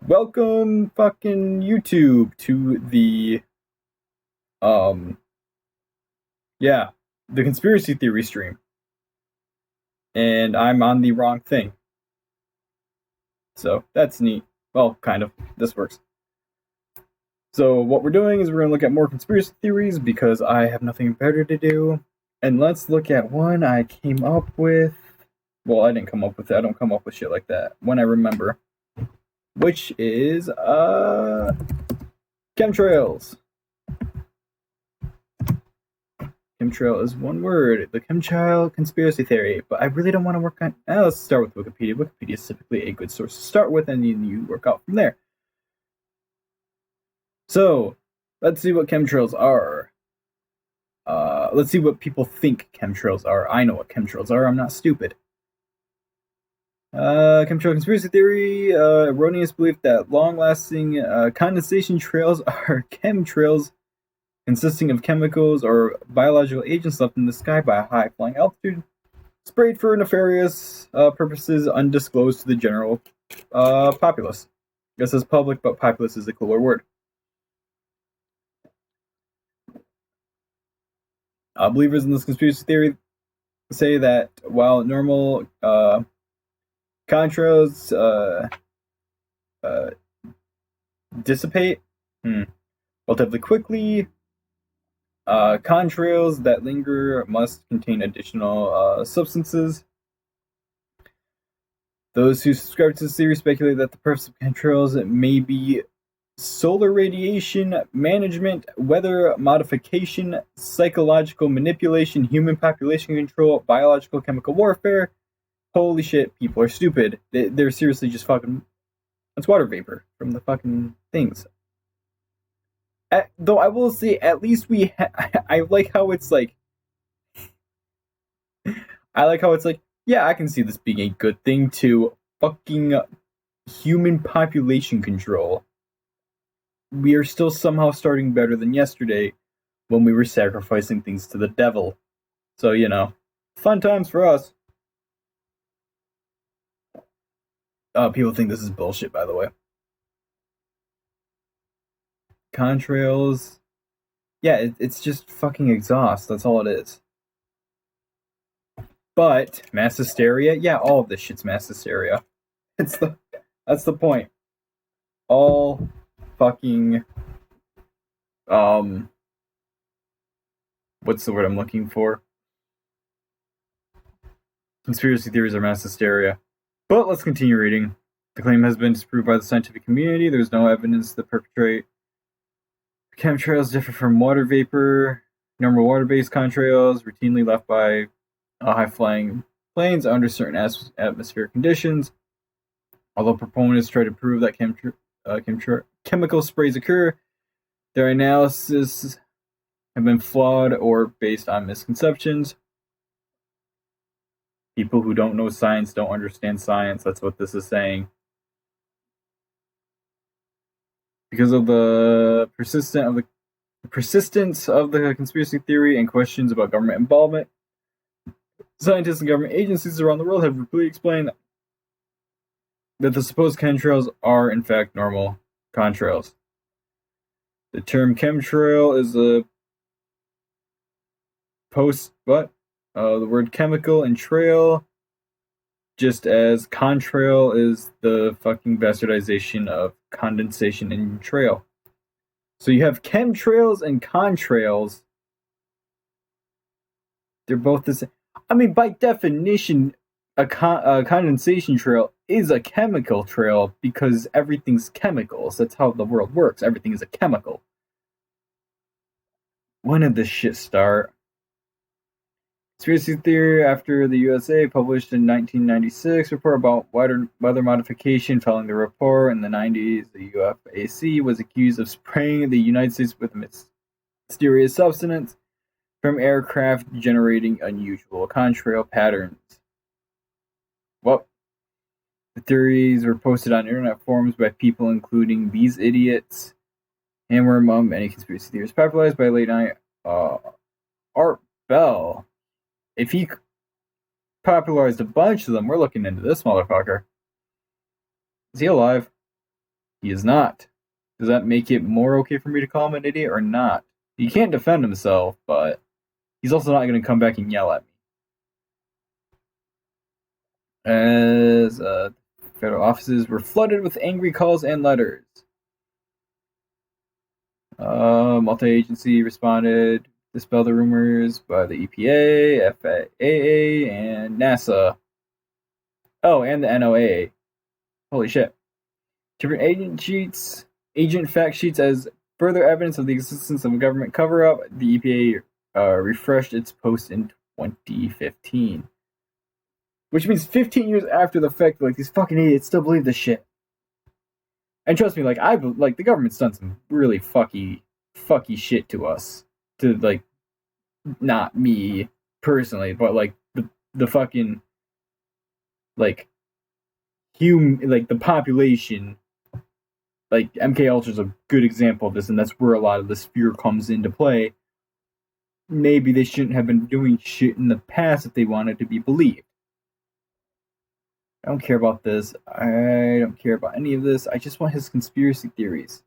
Welcome, fucking YouTube, to um, yeah, the conspiracy theory stream. And I'm on the wrong thing. So that's neat. Well, kind of. This works. So what we're doing is we're going to look at more conspiracy theories because I have nothing better to do. And let's look at one I came up with. Well, I didn't come up with it. I don't come up with shit like that. When I remember. Which is, chemtrails. Chemtrail is one word, the chemtrail conspiracy theory, but I really don't want to work on. Let's start with Wikipedia. Wikipedia is typically a good source to start with, and then you work out from there. So, let's see what chemtrails are. Let's see what people think chemtrails are. I know what chemtrails are, I'm not stupid. Chemtrail conspiracy theory, erroneous belief that long-lasting condensation trails are chemtrails consisting of chemicals or biological agents left in the sky by a high-flying altitude, sprayed for nefarious purposes undisclosed to the general populace. This is public, but populace is a cooler word. Believers in this conspiracy theory say that while normal contrails dissipate relatively quickly, contrails that linger must contain additional substances. Those who subscribe to this theory speculate that the purpose of chemtrails may be solar radiation management, weather modification, psychological manipulation, human population control, biological chemical warfare. Holy shit, people are stupid. They're seriously just fucking. It's water vapor from the fucking things. Though I will say, at least I like how it's like. I like how it's like, yeah, I can see this being a good thing to fucking human population control. We are still somehow starting better than yesterday when we were sacrificing things to the devil. So, fun times for us. People think this is bullshit, by the way. Contrails. Yeah, it's just fucking exhaust. That's all it is. But mass hysteria, yeah, all of this shit's mass hysteria. That's the point. All fucking what's the word I'm looking for? Conspiracy theories are mass hysteria. But let's continue reading. The claim has been disproved by the scientific community. There's no evidence that perpetrate chemtrails differ from water vapor. Normal water-based contrails routinely left by high-flying planes under certain atmospheric conditions. Although proponents try to prove that chemical sprays occur, their analysis have been flawed or based on misconceptions. People who don't know science don't understand science. That's what this is saying. Because of the persistence of the conspiracy theory and questions about government involvement, scientists and government agencies around the world have repeatedly explained that the supposed chemtrails are in fact normal contrails. The term chemtrail is a the word chemical and trail, just as contrail is the fucking bastardization of condensation and trail. So you have chemtrails and contrails. They're both the same. I mean, by definition, a condensation trail is a chemical trail because everything's chemicals. That's how the world works. Everything is a chemical. When did this shit start? Conspiracy theory after the USA published in 1996 report about weather modification. Following the report in the 90s, the UFAC was accused of spraying the United States with mysterious substance from aircraft generating unusual contrail patterns. Well, the theories were posted on internet forums by people including these idiots and were among many conspiracy theories popularized by late night Art Bell. If he popularized a bunch of them, we're looking into this motherfucker. Is he alive? He is not. Does that make it more okay for me to call him an idiot or not? He can't defend himself, but he's also not going to come back and yell at me. As federal offices were flooded with angry calls and letters. Multi-agency responded to dispel the rumors by the EPA, FAA, and NASA. Oh, and the NOAA. Holy shit. Different agent fact sheets as further evidence of the existence of a government cover-up. The EPA refreshed its post in 2015. Which means 15 years after the fact, like, these fucking idiots still believe this shit. And trust me, like, the government's done some really fucky shit to us. To, like, not me personally, but, like, the fucking, like, the population. Like, MK Ultra is a good example of this, and that's where a lot of this fear comes into play. Maybe they shouldn't have been doing shit in the past if they wanted to be believed. I don't care about this. I don't care about any of this. I just want his conspiracy theories.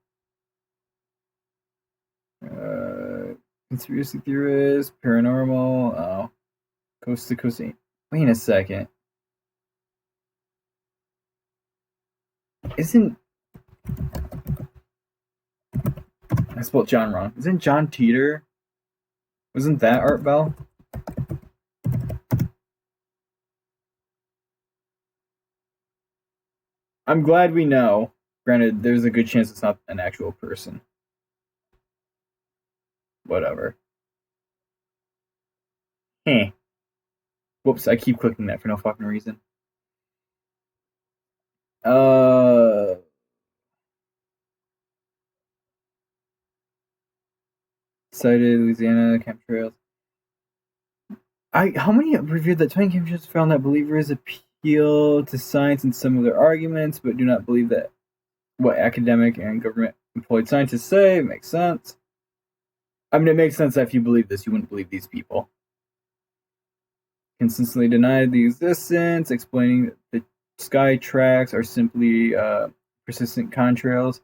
Conspiracy theorists, paranormal, oh. Coast to coast. Wait a second. Isn't... I spelled John wrong. Isn't John Teeter? Wasn't that Art Bell? I'm glad we know. Granted, there's a good chance it's not an actual person. Whatever. Whoops, I keep clicking that for no fucking reason. Cited Louisiana chemtrails. How many reviewed that 20 chemtrails found that believers appeal to science in some of their arguments, but do not believe that what academic and government employed scientists say. It makes sense. I mean, it makes sense that if you believe this, you wouldn't believe these people. Consistently denied the existence, explaining that the sky tracks are simply persistent contrails.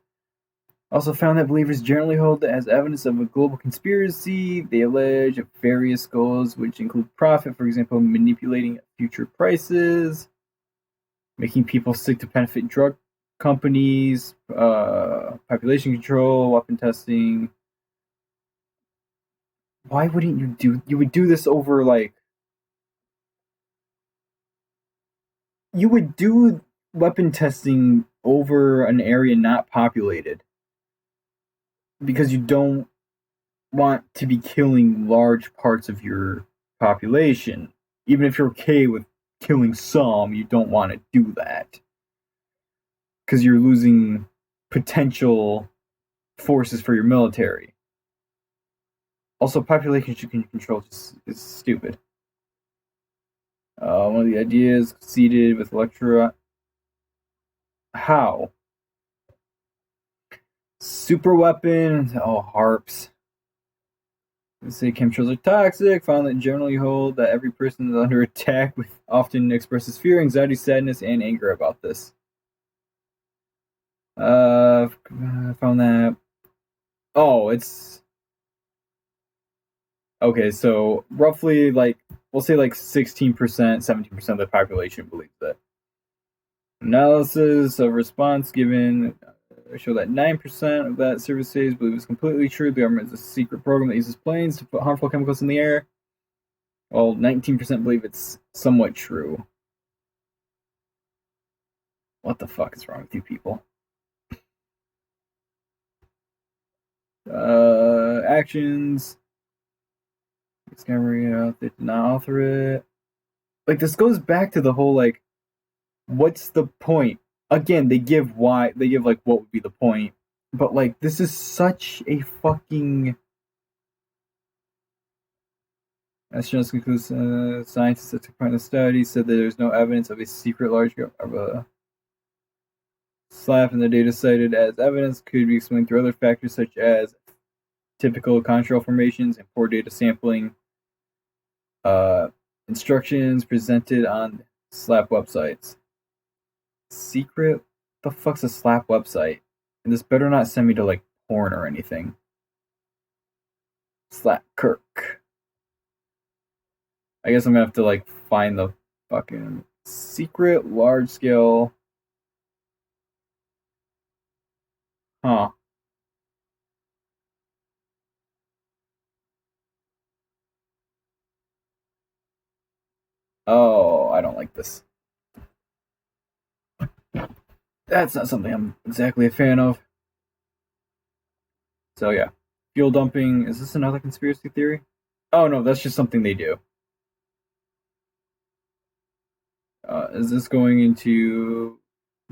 Also found that believers generally hold as evidence of a global conspiracy. They allege various goals, which include profit, for example, manipulating future prices, making people sick to benefit drug companies, population control, weapon testing. Why wouldn't you would do this over, like, you would do weapon testing over an area not populated because you don't want to be killing large parts of your population. Even if you're okay with killing some, you don't want to do that because you're losing potential forces for your military. Also, population control is stupid. One of the ideas seeded with lecture. How? Super weapon. Oh, harps. They say chemtrails are toxic. Found that generally hold that every person is under attack with often expresses fear, anxiety, sadness, and anger about this. I found that. Oh, it's okay. So roughly, like, we'll say like 16%, 17% of the population believes that. Analysis of response given show that 9% of that survey says believe it's completely true. The government is a secret program that uses planes to put harmful chemicals in the air. Well, 19% believe it's somewhat true. What the fuck is wrong with you people? Actions. Discovery, they did not author it. Like, this goes back to the whole, like, what's the point? Again, they give like, what would be the point. But, like, this is such a fucking... Astronauts conclude scientists that took part in the study said that there's no evidence of a secret large of a slap, and the data cited as evidence could be explained through other factors such as typical contrail formations and poor data sampling. Instructions presented on SLAP websites. Secret? What the fuck's a SLAP website? And this better not send me to like porn or anything. Slap Kirk. I guess I'm gonna have to like find the fucking secret large scale. Huh. Oh, I don't like this. That's not something I'm exactly a fan of. So yeah. Fuel dumping. Is this another conspiracy theory? Oh no, that's just something they do. Is this going into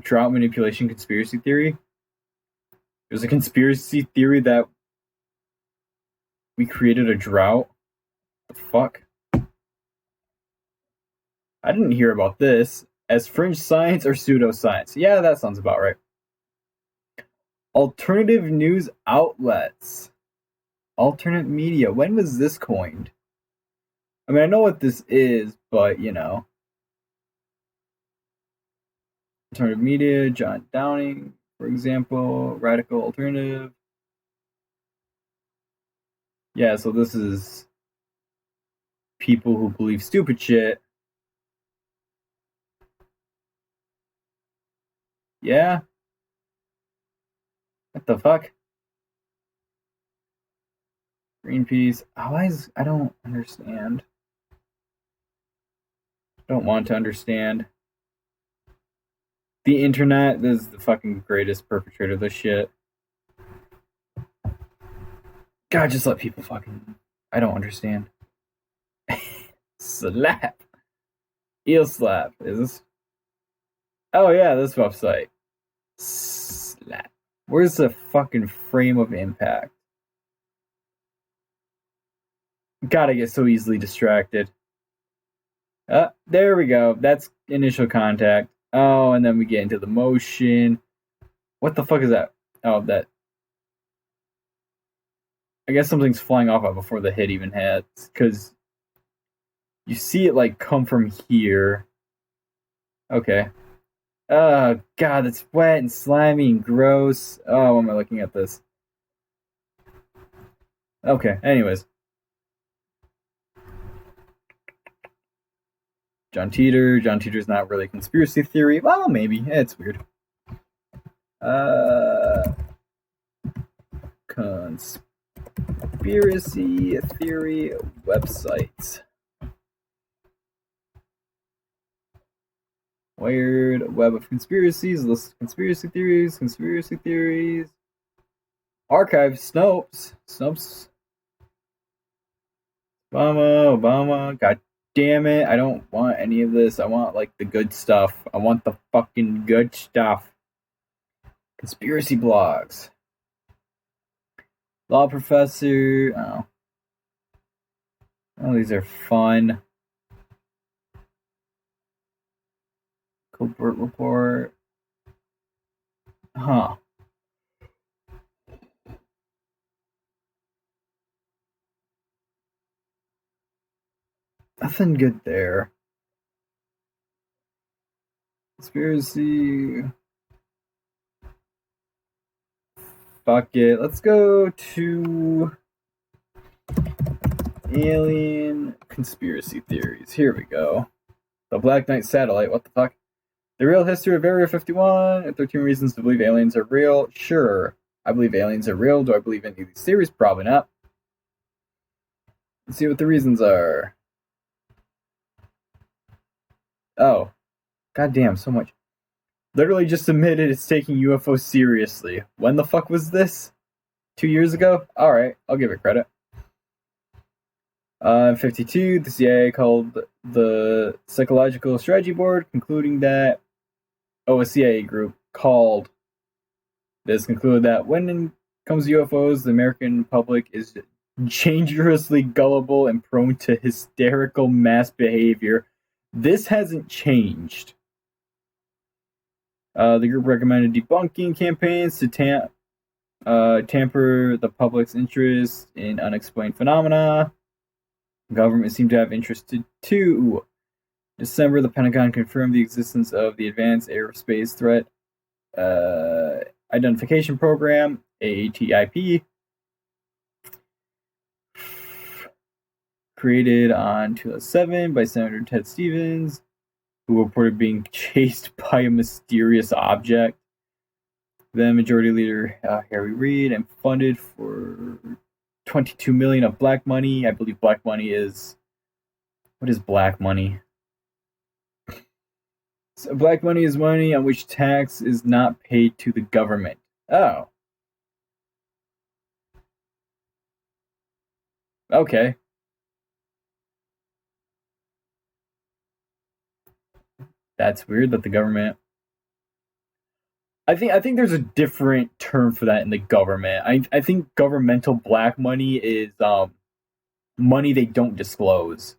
drought manipulation conspiracy theory? There's a conspiracy theory that we created a drought. The fuck? I didn't hear about this. As fringe science or pseudoscience? Yeah, that sounds about right. Alternative news outlets. Alternate media. When was this coined? I mean, I know what this is, but you know. Alternative media, John Downing, for example, radical alternative. Yeah, so this is people who believe stupid shit. Yeah? What the fuck? Greenpeace. I don't understand. Don't want to understand. The internet is the fucking greatest perpetrator of this shit. God, just let people fucking. I don't understand. Slap. Eel slap. Is this? Oh yeah, this website. Slap. Where's the fucking frame of impact? God, I get so easily distracted. There we go. That's initial contact. Oh, and then we get into the motion. What the fuck is that? Oh, that. I guess something's flying off of before the hit even hits, because you see it like come from here. Okay. Oh god, it's wet and slimy and gross. Oh, why am I looking at this? Okay, anyways. John Teeter. John Teeter's not really a conspiracy theory. Well, maybe. It's weird. Conspiracy theory websites. Weird web of conspiracies. List of conspiracy theories. Conspiracy theories. Archive. Snopes. Obama. God damn it. I don't want any of this. I want like the good stuff. I want the fucking good stuff. Conspiracy blogs. Law professor. Oh, these are fun. Covert report. Huh. Nothing good there. Conspiracy. Fuck it. Let's go to alien conspiracy theories. Here we go. The Black Knight satellite. What the fuck? The real history of Area 51. 13 reasons to believe aliens are real. Sure. I believe aliens are real. Do I believe any of these theories? Probably not. Let's see what the reasons are. Oh. Goddamn, so much. Literally just admitted it's taking UFOs seriously. When the fuck was this? 2 years ago? Alright, I'll give it credit. 52, the CIA called the Psychological Strategy Board, concluding that a CIA group called this concluded that when it comes to UFOs, the American public is dangerously gullible and prone to hysterical mass behavior. This hasn't changed. The group recommended debunking campaigns to tamper the public's interest in unexplained phenomena. The government seemed to have interest too. December, the Pentagon confirmed the existence of the advanced aerospace threat. I Identification Program, AATIP, created on 2007 by Senator Ted Stevens, who reported being chased by a mysterious object. Then Majority Leader Harry Reid, and funded for $22 million of black money. I believe black money is... What is black money? So black money is money on which tax is not paid to the government. Oh. Okay. That's weird that the government... I think there's a different term for that in the government. I think governmental black money is money they don't disclose.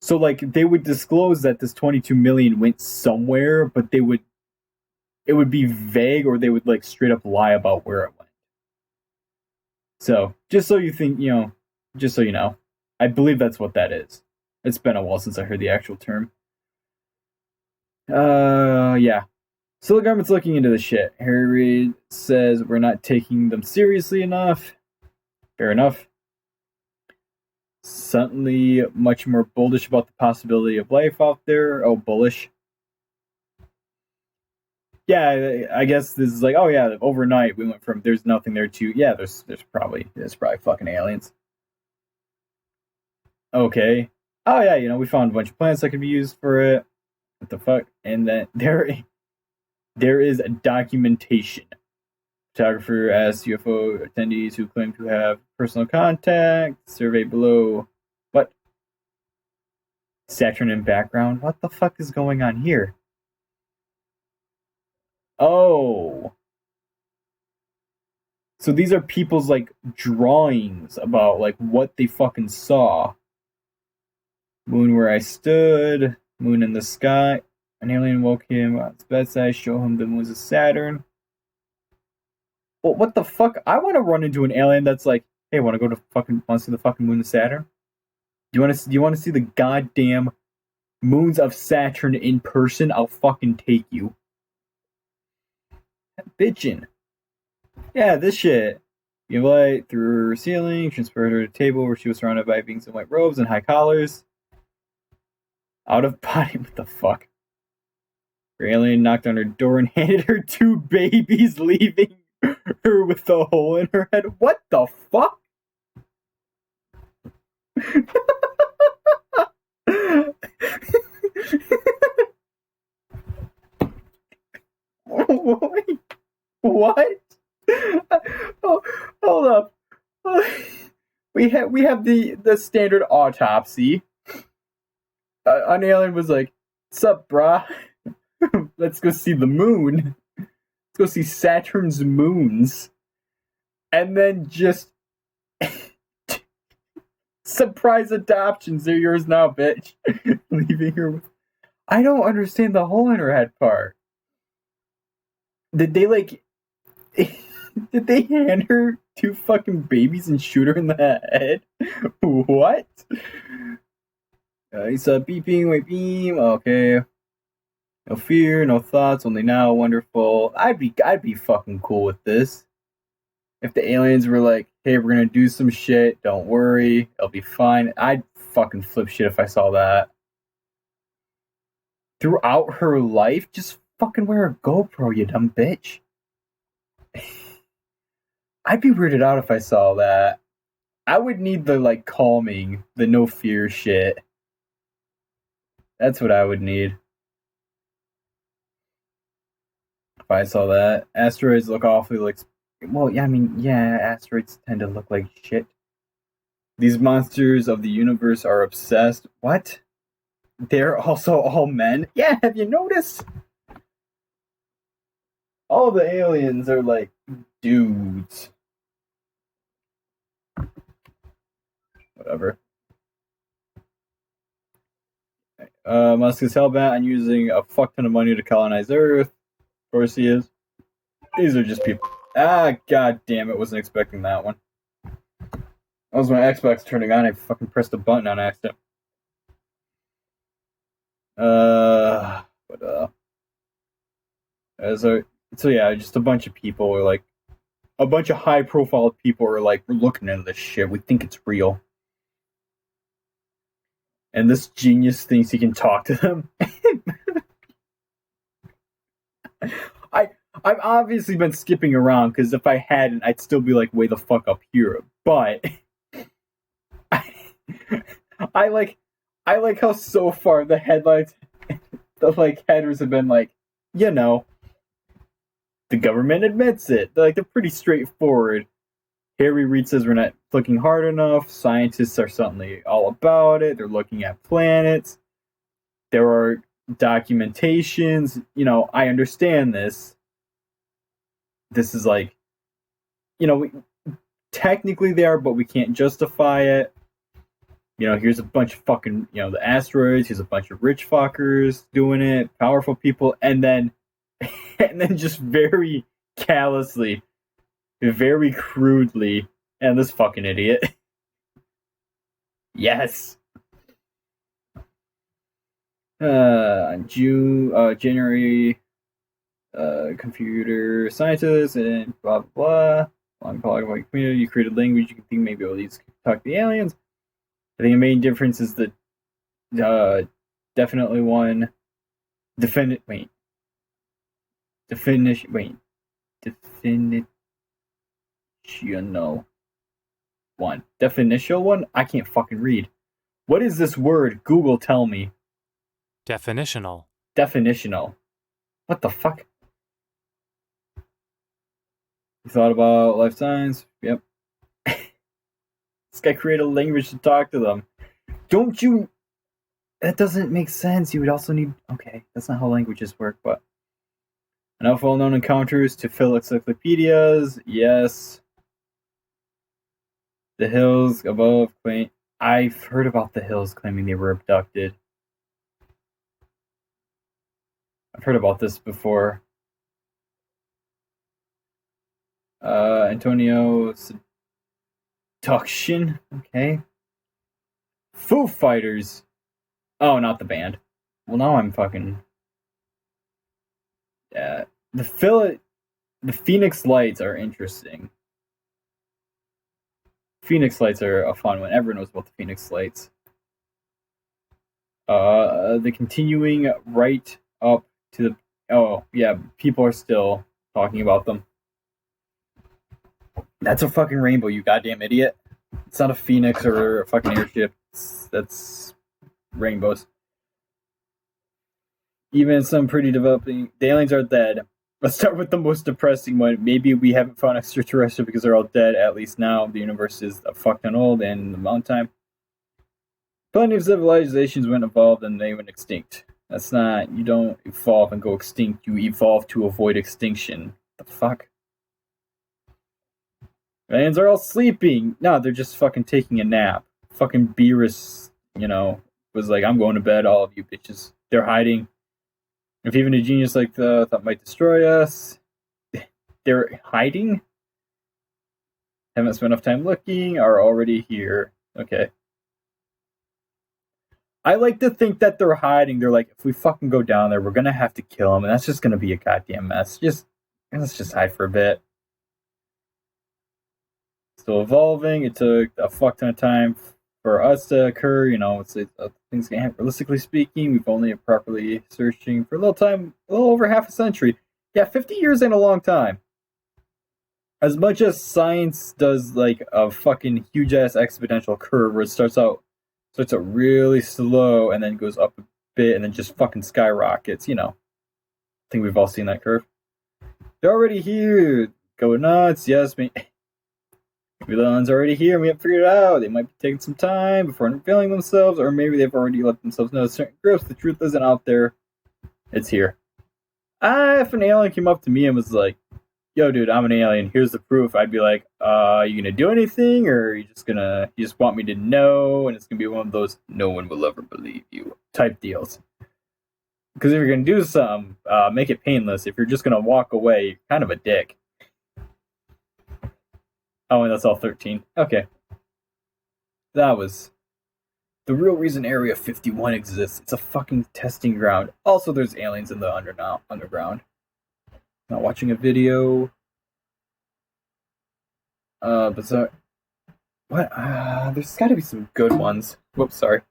So like they would disclose that this 22 million went somewhere, but it would be vague, or they would like straight up lie about where it went. So just so you think, just so you know, I believe that's what that is. It's been a while since I heard the actual term. Yeah. So the government's looking into the shit. Harry Reid says we're not taking them seriously enough. Fair enough. Suddenly much more bullish about the possibility of life out there. Oh, bullish. Yeah, I guess this is like, oh yeah, overnight we went from there's nothing there to, yeah, there's probably fucking aliens. Okay. Oh yeah, we found a bunch of plants that could be used for it. What the fuck? And then there is documentation. Photographer asked UFO attendees who claim to have personal contact. Survey below. What? Saturn in background? What the fuck is going on here? Oh. So these are people's, like, drawings about, like, what they fucking saw. Moon where I stood. Moon in the sky. An alien woke him on his bedside. Show him the moons of Saturn. Well, what the fuck? I want to run into an alien that's like, hey, want to see the fucking moon of Saturn? Do you want to see the goddamn moons of Saturn in person? I'll fucking take you. Bitchin'. Yeah, this shit. Give light through her ceiling, transferred her to a table where she was surrounded by beings in white robes and high collars. Out of body, what the fuck? Her alien knocked on her door and handed her 2 babies, leaving her with a hole in her head. What the fuck? What? Oh, hold up. We have the standard autopsy. An alien was like, "Sup, brah? Let's go see the moon. Let's go see Saturn's moons." And then just surprise adoptions. They're yours now, bitch. Leaving her with... I don't understand the hole in her head part. Did they like... Did they hand her 2 fucking babies and shoot her in the head? What? He saw beeping, white beam. Okay. No fear, no thoughts, only now. Wonderful. I'd be fucking cool with this. If the aliens were like, hey, we're gonna do some shit, don't worry, it'll be fine. I'd fucking flip shit if I saw that. Throughout her life, just fucking wear a GoPro, you dumb bitch. I'd be weirded out if I saw that. I would need the, like, calming, the no fear shit. That's what I would need. If I saw that. Asteroids look awfully like... Well, yeah, I mean, yeah, asteroids tend to look like shit. These monsters of the universe are obsessed. What? They're also all men? Yeah, have you noticed? All the aliens are like dudes. Whatever. Musk is hellbent on using a fuck ton of money to colonize Earth. Of course he is. These are just people. Ah, god damn it, wasn't expecting that one. That was my Xbox turning on, I fucking pressed a button on accident. As our So yeah, just a bunch of people are like, a bunch of high profile people are like, we're looking into this shit. We think it's real. And this genius thinks he can talk to them. I've obviously been skipping around because if I hadn't, I'd still be like way the fuck up here. But I like how so far the headlines, the like headers have been like, you know, the government admits it. They're pretty straightforward. Harry Reid says we're not looking hard enough. Scientists are suddenly all about it. They're looking at planets. There are documentations. You know, I understand this. This is like, you know, technically they are, but we can't justify it. You know, here's a bunch of fucking, you know, the asteroids. Here's a bunch of rich fuckers doing it, powerful people, and then just very callously, very crudely, and this fucking idiot. Yes. January, computer scientists and blah blah blah. Long polyglot community, you created language you can think maybe all these talk to the aliens. I think the main difference is that definitely one definitional one. Definitional one? I can't fucking read. What is this word? Google, tell me. Definitional. Definitional. What the fuck? You thought about life science? Yep. This guy created a language to talk to them. Don't you... That doesn't make sense. You would also need... Okay, that's not how languages work, but... Enough well-known encounters to fill encyclopedias. Yes. The hills above claim... I've heard about the hills claiming they were abducted. I've heard about this before. Antonio Seduction. Okay. Foo Fighters. Oh, not the band. Well, now I'm fucking... Yeah. The Phoenix Lights are interesting. Phoenix Lights are a fun one. Everyone knows about the Phoenix Lights. The continuing right up to the... Oh, yeah, people are still talking about them. That's a fucking rainbow, you goddamn idiot. It's not a phoenix or a fucking airship. That's rainbows. Even some pretty developing... The aliens are dead. Let's start with the most depressing one. Maybe we haven't found extraterrestrial because they're all dead. At least now the universe is a fucking old and the amount of time. Plenty of civilizations went evolved and they went extinct. That's not... You don't evolve and go extinct. You evolve to avoid extinction. The fuck? Aliens are all sleeping. No, they're just fucking taking a nap. Fucking Beerus, you know, was like, I'm going to bed, all of you bitches. They're hiding. If even a genius like the thought might destroy us, they're hiding? Haven't spent enough time looking, are already here. Okay. I like to think that they're hiding. They're like, if we fucking go down there, we're gonna have to kill them, and that's just gonna be a goddamn mess. Let's just hide for a bit. Still evolving. It took a fuck ton of time for us to occur. You know, things can happen. Realistically speaking, we've only properly searching for a little over half a century. Yeah, 50 years ain't a long time. As much as science does like a fucking huge ass exponential curve where it starts out really slow and then goes up a bit and then just fucking skyrockets, you know. I think we've all seen that curve. They're already here. Go nuts. Yes, me. Maybe the one's already here and we haven't figured it out. They might be taking some time before unveiling themselves, or maybe they've already let themselves know certain groups. The truth isn't out there. It's here. If an alien came up to me and was like, yo, dude, I'm an alien. Here's the proof. I'd be like, you gonna do anything, or are you just want me to know? And it's gonna be one of those no one will ever believe you type deals. Because if you're gonna do something, make it painless. If you're just gonna walk away, you're kind of a dick. Oh, and that's all 13. Okay. That was the real reason Area 51 exists. It's a fucking testing ground. Also, there's aliens in the underground. Not watching a video. But so what? There's got to be some good ones. Whoops, sorry.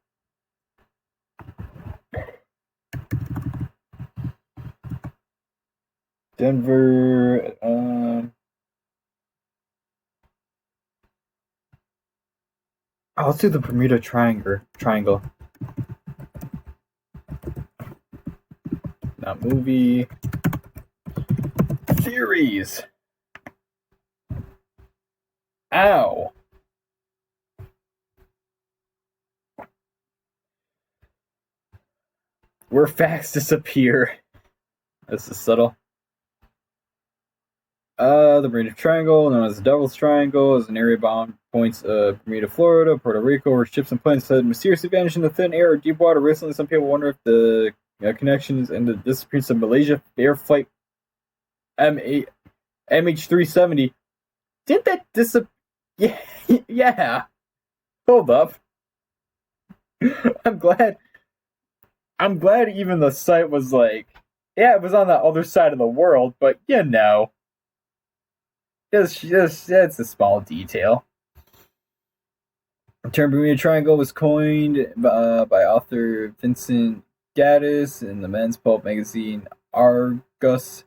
Denver. Let's do the Bermuda Triangle. Not movie. Theories. Ow. Where facts disappear. This is subtle. The Bermuda Triangle, known as the Devil's Triangle, is an area bound points of Bermuda, Florida, Puerto Rico, where ships and planes had mysteriously vanished in the thin air or deep water. Recently, some people wonder if the connections and the disappearance of Malaysia Air Flight MH370 did that disappear? Yeah. Hold up. I'm glad even the site was like, yeah, it was on the other side of the world, but that's a small detail. The term Bermuda Triangle was coined by author Vincent Gaddis in the men's pulp magazine Argus.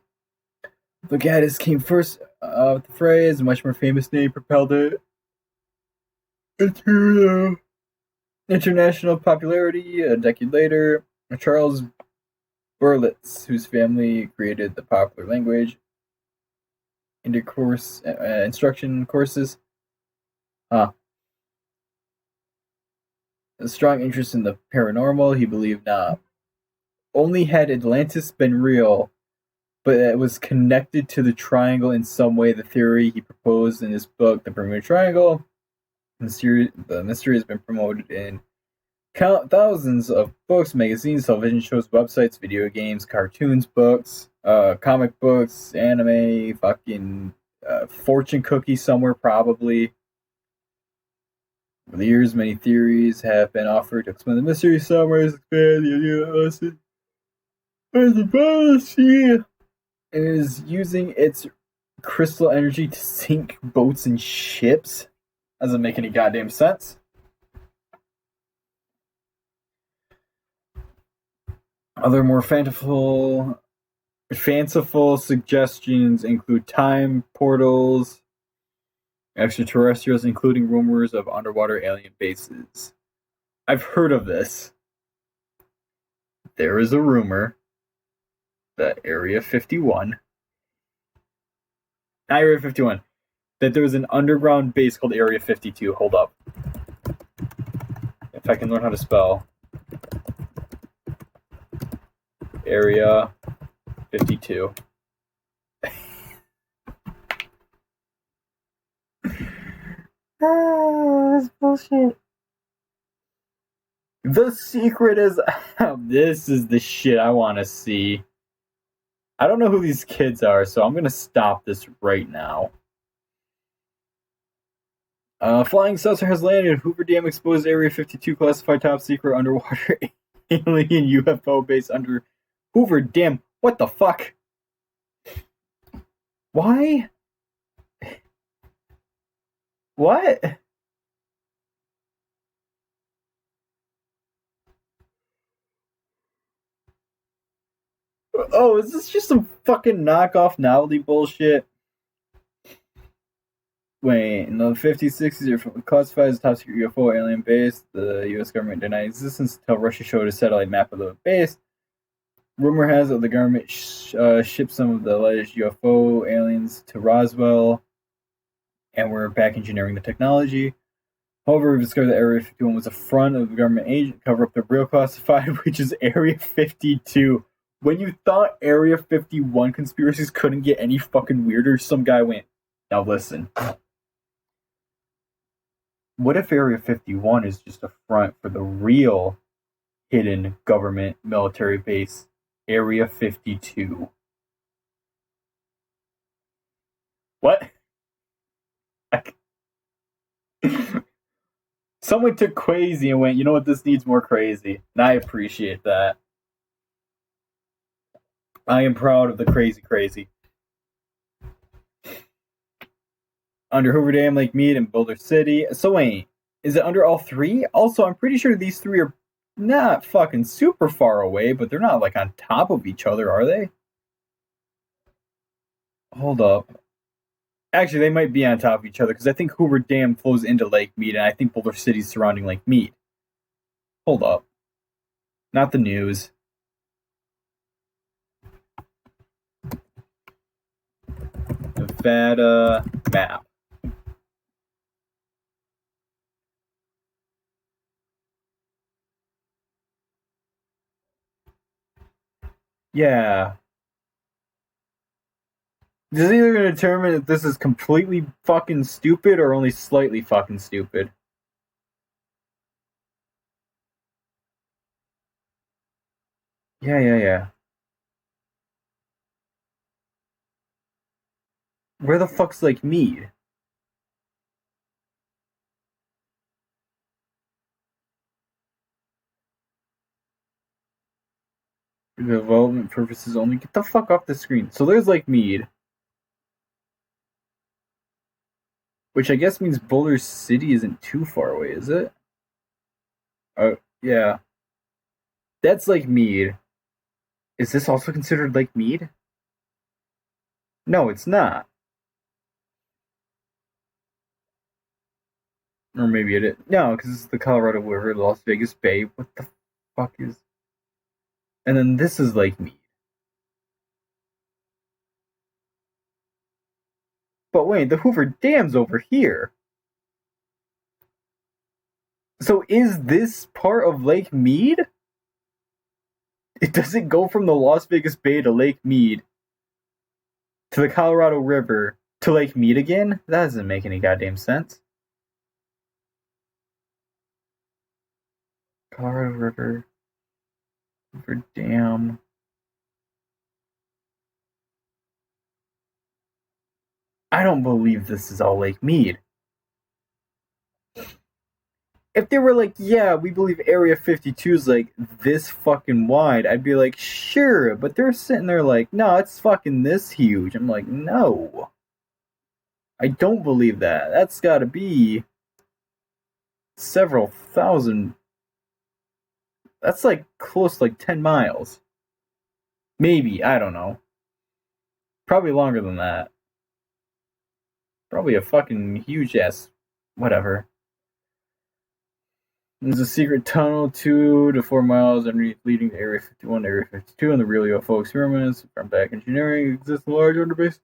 But Gaddis came first with the phrase. A much more famous name propelled it into international popularity. A decade later, Charles Berlitz, whose family created the popular language intercourse instruction courses. A strong interest in the paranormal, he believed not only had Atlantis been real, but it was connected to the triangle in some way. The theory he proposed in his book, The Bermuda Triangle, the mystery has been promoted in thousands of books, magazines, television shows, websites, video games, cartoons, books, comic books, anime, fucking fortune cookie somewhere probably. Over the years, many theories have been offered to explain the mystery. Some ways expand the idea as the policy is using its crystal energy to sink boats and ships. Doesn't make any goddamn sense. Other more fanciful suggestions include time portals, extraterrestrials, including rumors of underwater alien bases. I've heard of this. There is a rumor that Area 51, that there was an underground base called Area 52. Hold up. If I can learn how to spell. Area 52. That's bullshit. The secret is this is the shit I want to see. I don't know who these kids are, so I'm gonna stop this right now. Flying saucer has landed. Hoover Dam exposed Area 52 classified top secret underwater alien UFO base under Hoover Dam. What the fuck? Why? What? Oh, is this just some fucking knockoff novelty bullshit? Wait, in the 50s, 60s, are classified as top secret UFO alien base. The U.S. government denied existence until Russia showed a satellite map of the base. Rumor has it the government shipped some of the alleged UFO aliens to Roswell, and we're back engineering the technology. However, we've discovered that Area 51 was a front of the government agent to cover up the real classified, which is Area 52. When you thought Area 51 conspiracies couldn't get any fucking weirder, some guy went, now listen. What if Area 51 is just a front for the real hidden government military base, Area 52? What? Someone took crazy and went, you know what, this needs more crazy. And I appreciate that. I am proud of the crazy. under Hoover Dam, Lake Mead, and Boulder City. So wait, is it under all three? Also, I'm pretty sure these three are not fucking super far away, but they're not like on top of each other, are they? Hold up. Actually, they might be on top of each other because I think Hoover Dam flows into Lake Mead, and I think Boulder City's surrounding Lake Mead. Hold up. Not the news. Nevada map. Yeah. This is either going to determine if this is completely fucking stupid or only slightly fucking stupid. Yeah. Where the fuck's Lake Mead? For development purposes only. Get the fuck off the screen. So there's Lake Mead. Which I guess means Boulder City isn't too far away, is it? Yeah. That's Lake Mead. Is this also considered Lake Mead? No, it's not. Or maybe it is. No, because it's the Colorado River, Las Vegas Bay. What the fuck is... And then this is Lake Mead. But wait, the Hoover Dam's over here. So is this part of Lake Mead? It doesn't go from the Las Vegas Bay to Lake Mead to the Colorado River to Lake Mead again? That doesn't make any goddamn sense. Colorado River, Hoover Dam. I don't believe this is all Lake Mead. If they were like, yeah, we believe Area 52 is like this fucking wide, I'd be like, sure. But they're sitting there like, no, it's fucking this huge. I'm like, no. I don't believe that. That's gotta be several thousand. That's like close to like 10 miles. Maybe, I don't know. Probably longer than that. Probably a fucking huge ass whatever. There's a secret tunnel 2 to 4 miles underneath leading to Area 51 to Area 52 and the real UFO experiments from back engineering exists a large underbase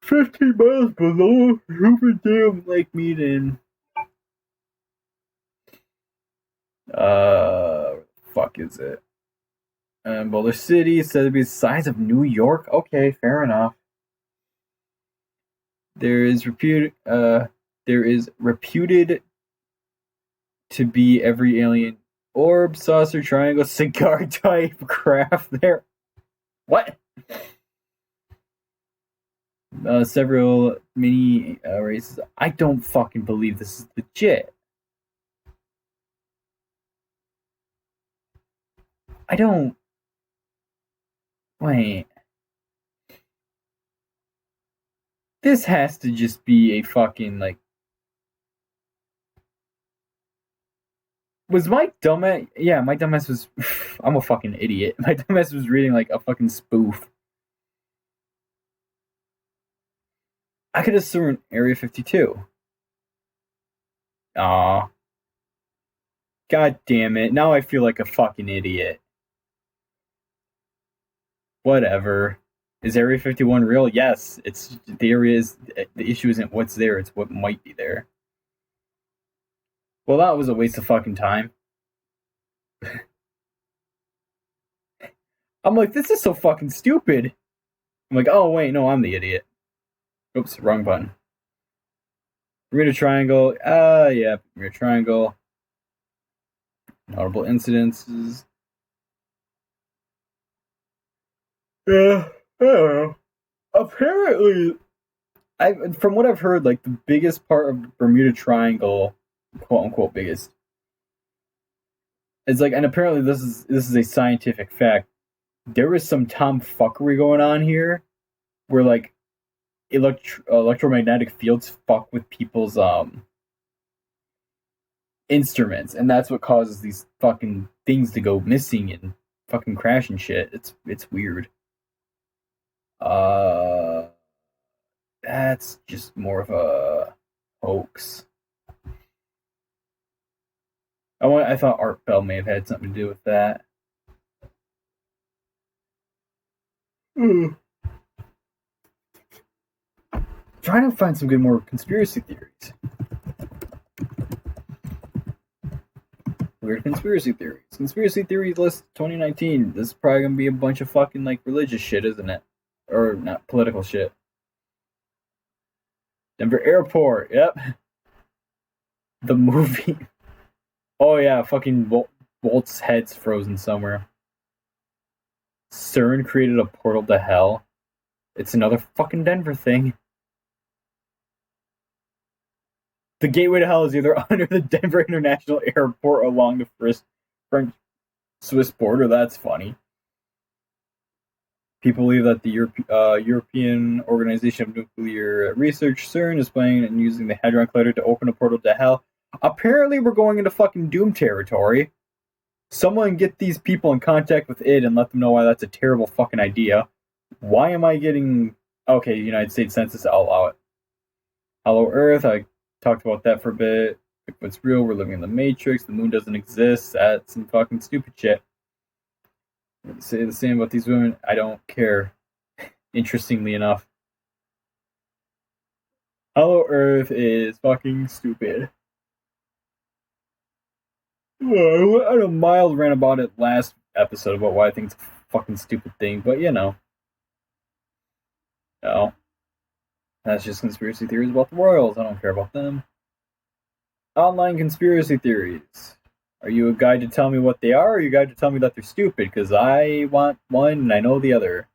15 miles below Hoover Dam, Lake Mead, and where the fuck is it? Boulder City is said to be the size of New York. Okay, fair enough. There is reputed to be every alien orb, saucer, triangle, cigar type craft there. What? Several mini races. I don't fucking believe this is legit. I don't. Wait. This has to just be a fucking, like... Was my dumbass... Yeah, my dumbass was... I'm a fucking idiot. My dumbass was reading, like, a fucking spoof. I could have sworn Area 52. Aw. God damn it. Now I feel like a fucking idiot. Whatever. Is Area 51 real? Yes. It's the area is the issue isn't what's there, it's what might be there. Well, that was a waste of fucking time. I'm like, this is so fucking stupid. I'm like, oh wait, no, I'm the idiot. Oops, wrong button. Bermuda Triangle. Yeah, Bermuda Triangle. Notable incidences. Yeah, I don't know. Apparently, from what I've heard, like the biggest part of Bermuda Triangle, quote unquote biggest, is like, and apparently this is a scientific fact. There is some tomfuckery going on here, where like electromagnetic fields fuck with people's instruments, and that's what causes these fucking things to go missing and fucking crash and shit. It's weird. That's just more of a hoax. I thought Art Bell may have had something to do with that. Trying to find some good more conspiracy theories. Weird conspiracy theories. Conspiracy theories list 2019. This is probably gonna be a bunch of fucking like religious shit, isn't it? Or not political shit. Denver Airport. Yep. The movie. Oh yeah, fucking Bolt's head's frozen somewhere. CERN created a portal to hell. It's another fucking Denver thing. The gateway to hell is either under the Denver International Airport or along the French-Swiss border. That's funny. People believe that the European Organization of Nuclear Research, CERN, is planning and using the Hadron Collider to open a portal to hell. Apparently, we're going into fucking doom territory. Someone get these people in contact with it and let them know why that's a terrible fucking idea. Why am I getting... Okay, United States Census, I'll allow it. Hello, Earth. I talked about that for a bit. If it's real, we're living in the Matrix. The moon doesn't exist. That's some fucking stupid shit. Say the same about these women. I don't care. Interestingly enough. Hello, Earth is fucking stupid. I had a mild rant about it last episode about why I think it's a fucking stupid thing, but you know. No. That's just conspiracy theories about the Royals. I don't care about them. Online conspiracy theories. Are you a guy to tell me what they are, or are you a guy to tell me that they're stupid? Because I want one and I know the other.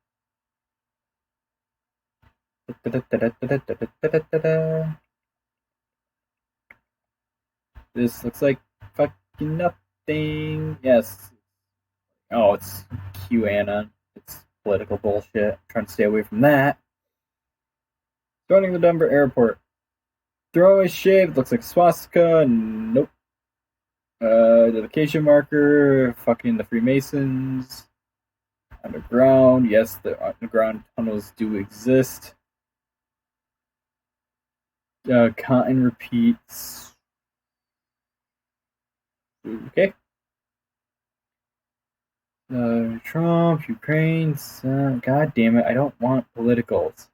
This looks like fucking nothing. Yes. Oh, it's QAnon. It's political bullshit. I'm trying to stay away from that. Joining the Denver airport. Throwaway shape. Looks like swastika. Nope. Dedication marker. Fucking the Freemasons. Underground. Yes, the underground tunnels do exist. Cotton repeats. Okay. Trump, Ukraine. God damn it! I don't want politicals.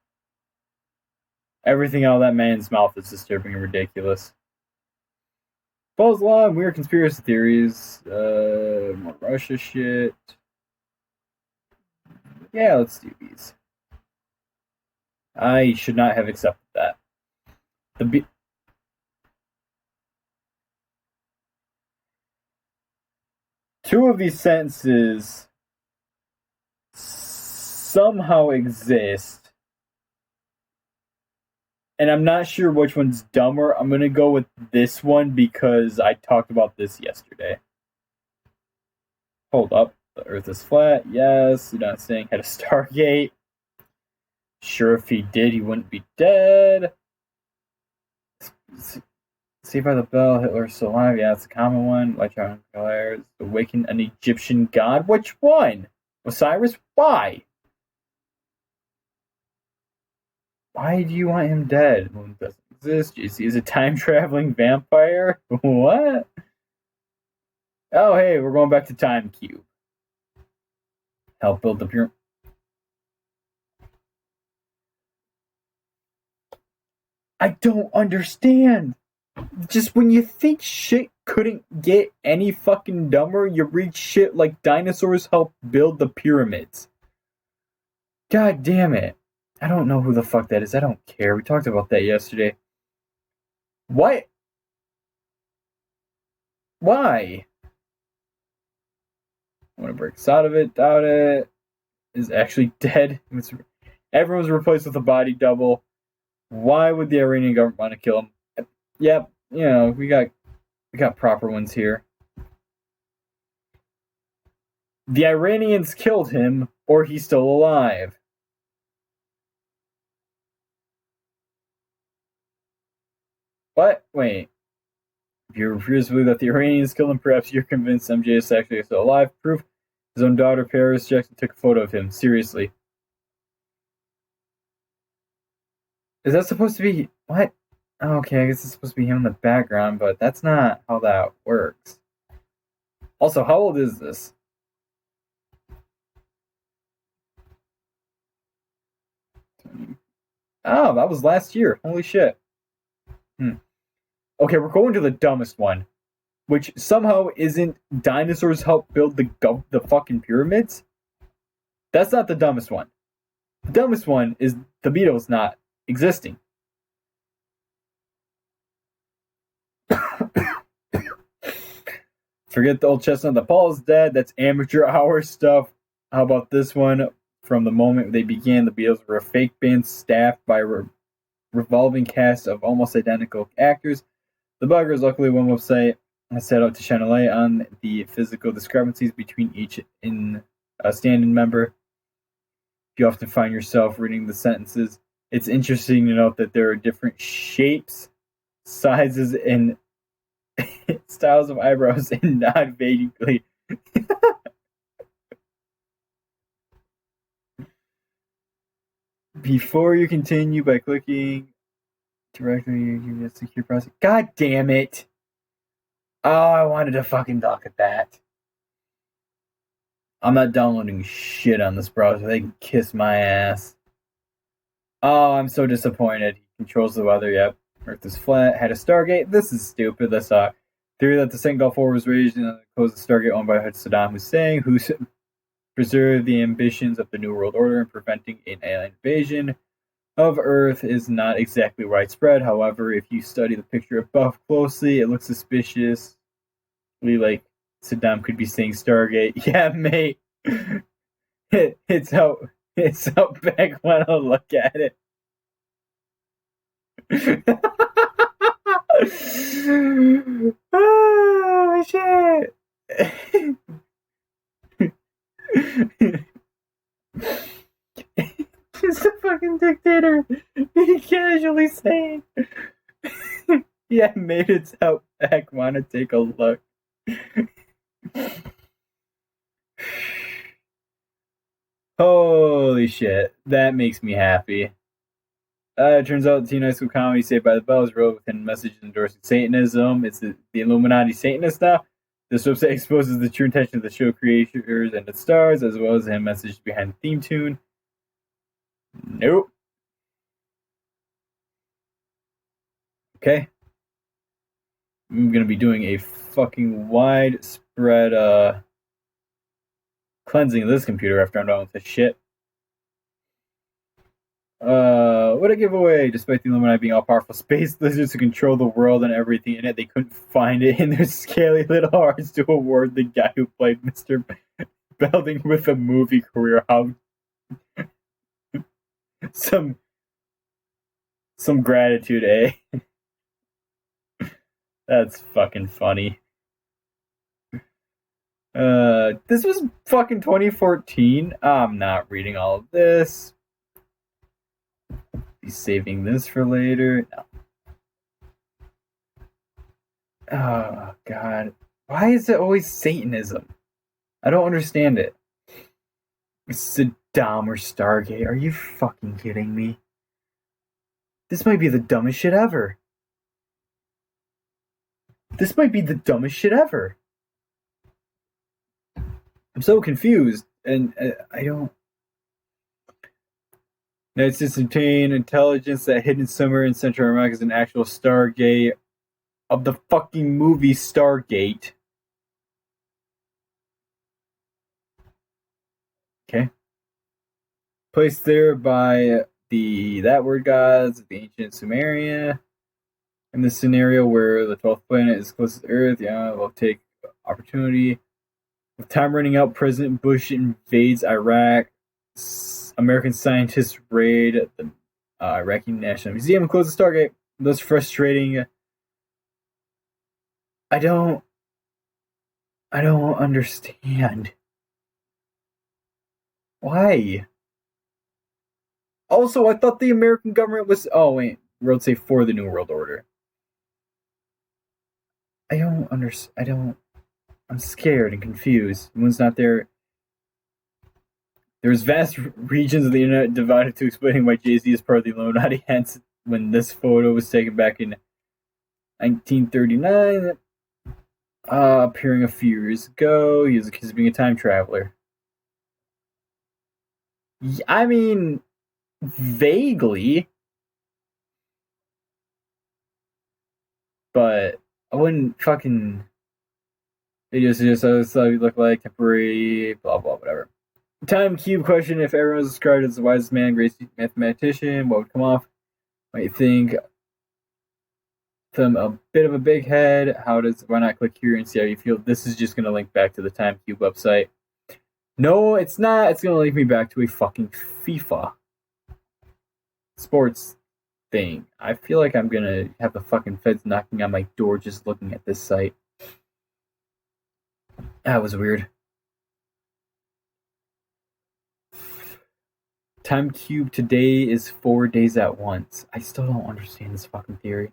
Everything out of that man's mouth is disturbing and ridiculous. Follows along weird conspiracy theories. More Russia shit. Yeah, let's do these. I should not have accepted that. Two of these sentences somehow exist, and I'm not sure which one's dumber. I'm going to go with this one because I talked about this yesterday. Hold up. The Earth is flat. Yes. You're not saying had a Stargate. Sure, if he did, he wouldn't be dead. Saved by the Bell, Hitler's still alive. Yeah, it's a common one. Electronic fires. Awaken an Egyptian god. Which one? Osiris? Why? Why do you want him dead? Moon doesn't exist. Jibsie is a time-traveling vampire? What? Oh, hey, we're going back to Time Cube. Help build the pyramid. I don't understand. Just when you think shit couldn't get any fucking dumber, you read shit like dinosaurs helped build the pyramids. God damn it. I don't know who the fuck that is. I don't care. We talked about that yesterday. What? Why? I want to break us out of it. Doubt it. Is actually dead. Everyone's replaced with a body double. Why would the Iranian government want to kill him? Yep, you know, we got proper ones here. The Iranians killed him, or he's still alive. What? Wait. If you refuse to believe that the Iranians killed him, perhaps you're convinced MJ is actually still alive. Proof: his own daughter, Paris Jackson, took a photo of him. Seriously. Is that supposed to be... What? Okay, I guess it's supposed to be him in the background, but that's not how that works. Also, how old is this? Oh, that was last year. Holy shit. Okay, we're going to the dumbest one, which somehow isn't dinosaurs help build the fucking pyramids. That's not the dumbest one. The dumbest one is the Beatles not existing. Forget the old chestnut. The Paul's dead. That's amateur hour stuff. How about this one? From the moment they began, the Beatles were a fake band staffed by a revolving cast of almost identical actors. The buggers, luckily, one website has set out to shine a light on the physical discrepancies between each stand-in member. You often find yourself reading the sentences. It's interesting to note that there are different shapes, sizes, and styles of eyebrows and not vaguely. Before you continue by clicking directly, you get secure process. God damn it! Oh, I wanted to fucking look at that. I'm not downloading shit on this browser. They can kiss my ass. Oh, I'm so disappointed. He controls the weather. Yep. Earth is flat. Had a Stargate. This is stupid. That's theory that the second Gulf War was waged in the coast of Stargate owned by Saddam Hussein, who preserved the ambitions of the New World Order in preventing an alien invasion of Earth is not exactly widespread. However, if you study the picture above closely, it looks suspiciously like Saddam could be saying Stargate. Yeah, mate. It's out back when I look at it. Oh, shit. Just a fucking dictator. He casually saying, yeah, mate, it's out back. Wanna take a look? Holy shit. That makes me happy. It turns out the Teen High School comedy Saved by the Bell is wrote within messages endorsing Satanism. It's the Illuminati Satanist now. This website exposes the true intention of the show creators and its stars, as well as the message behind the theme tune. Nope. Okay. I'm going to be doing a fucking widespread cleansing of this computer after I'm done with this shit. What a giveaway! Despite the Illuminati being all-powerful space lizards who control the world and everything in it, they couldn't find it in their scaly little hearts to award the guy who played Mr. Belding with a movie career. How some gratitude, eh? That's fucking funny. This was fucking 2014. I'm not reading all of this. Be saving this for later. No. Oh, God. Why is it always Satanism? I don't understand it. Saddam or Stargate. Are you fucking kidding me? This might be the dumbest shit ever. I'm so confused, and I don't... It's just obtained intelligence that hidden somewhere in Central America is an actual Stargate of the fucking movie Stargate. Okay. Placed there by the that word gods of the ancient Sumeria. In this scenario where the 12th planet is closest to Earth, we'll take opportunity. With time running out, President Bush invades Iraq. American scientists raid the Iraqi National Museum and close the Stargate. That's frustrating. I don't understand. Why? Also, I thought the American government was... Oh, wait. World say for the New World Order. I don't understand. I'm scared and confused. The moon's not there. There's vast regions of the internet devoted to explaining why Jay-Z is part of the Illuminati. Hence, when this photo was taken back in 1939, appearing a few years ago, he was accused of being a time traveler. I mean, vaguely, but I wouldn't fucking. It just look like temporary, blah blah whatever. Time cube question: if everyone was described as the wisest man, greatest mathematician, what would come off? Might think them a bit of a big head. Why not click here and see how you feel? This is just gonna link back to the Time Cube website. No, it's not. It's gonna link me back to a fucking FIFA sports thing. I feel like I'm gonna have the fucking feds knocking on my door just looking at this site. That was weird. Time cube today is 4 days at once. I still don't understand this fucking theory.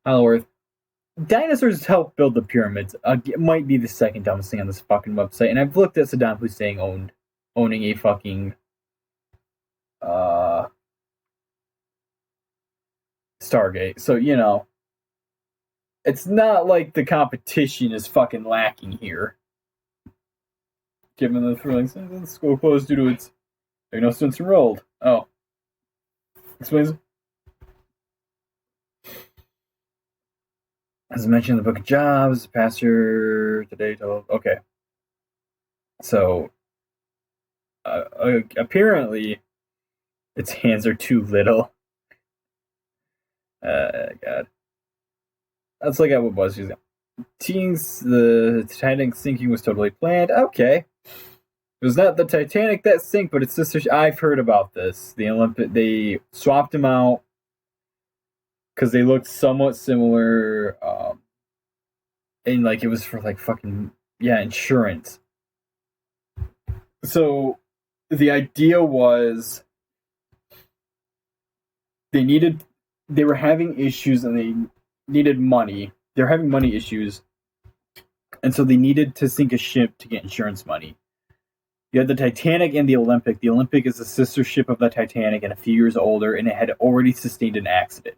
Hello Earth. Dinosaurs helped build the pyramids. It might be the second dumbest thing on this fucking website. And I've looked at Saddam Hussein owning a fucking Stargate. So, you know, it's not like the competition is fucking lacking here. Given the thrilling sentence, the school closed due to its there are no students enrolled. Oh. Explains. As mentioned in the book of Jobs, pastor today told. Okay. So, apparently, its hands are too little. God. That's like what was using. Teens, the Titanic sinking was totally planned. Okay. It was not the Titanic that sank, but its sister. I've heard about this. The Olympic, they swapped them out because they looked somewhat similar. And like it was for like fucking insurance. So the idea was they were having issues and they needed money. They're having money issues, and so they needed to sink a ship to get insurance money. You had the Titanic and the Olympic. The Olympic is a sister ship of the Titanic and a few years older, and it had already sustained an accident.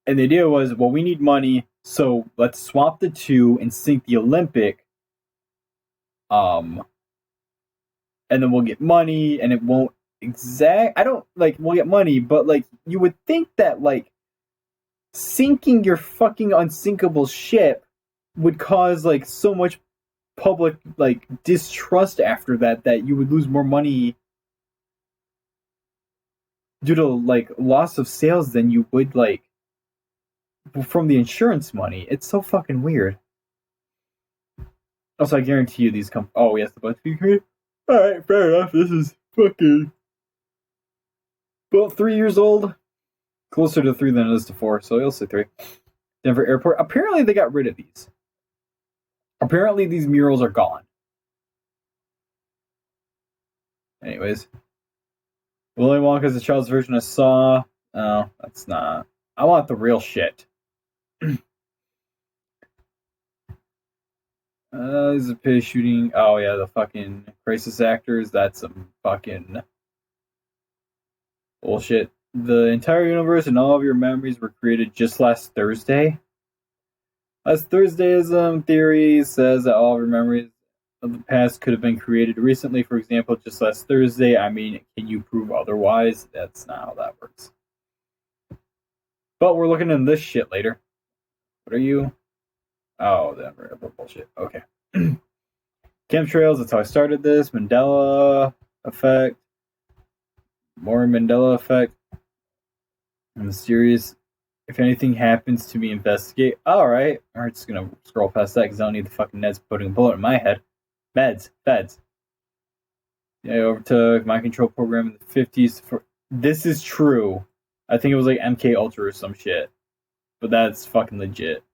And the idea was, well, we need money, so let's swap the two and sink the Olympic. And then we'll get money, and it won't we'll get money, but like you would think that like sinking your fucking unsinkable ship would cause like so much public like distrust after that you would lose more money due to like loss of sales than you would like from the insurance money. It's so fucking weird. Also, I guarantee you these come. Oh yes, the butt speed created. All right, fair enough. This is fucking about 3 years old, closer to 3 than it is to 4. So you'll say 3. Denver Airport. Apparently, they got rid of these. Apparently, these murals are gone. Anyways, Willy Wonka is a child's version of Saw. Oh, that's not. I want the real shit. There's a pay shooting. Oh yeah, the fucking crisis actors. That's some fucking bullshit. The entire universe and all of your memories were created just last Thursday. Last Thursdayism theory says that all of your memories of the past could have been created recently. For example, just last Thursday. I mean, can you prove otherwise? That's not how that works. But we're looking into this shit later. What are you? Oh, that bullshit. Okay. Chemtrails, that's how I started this. Mandela effect. More Mandela effect. I'm mysterious. If anything happens to me, investigate. Alright. We're just gonna scroll past that because I don't need the fucking Neds putting a bullet in my head. Feds. Yeah, I overtook my control program in the 50s. This is true. I think it was like MK Ultra or some shit. But that's fucking legit.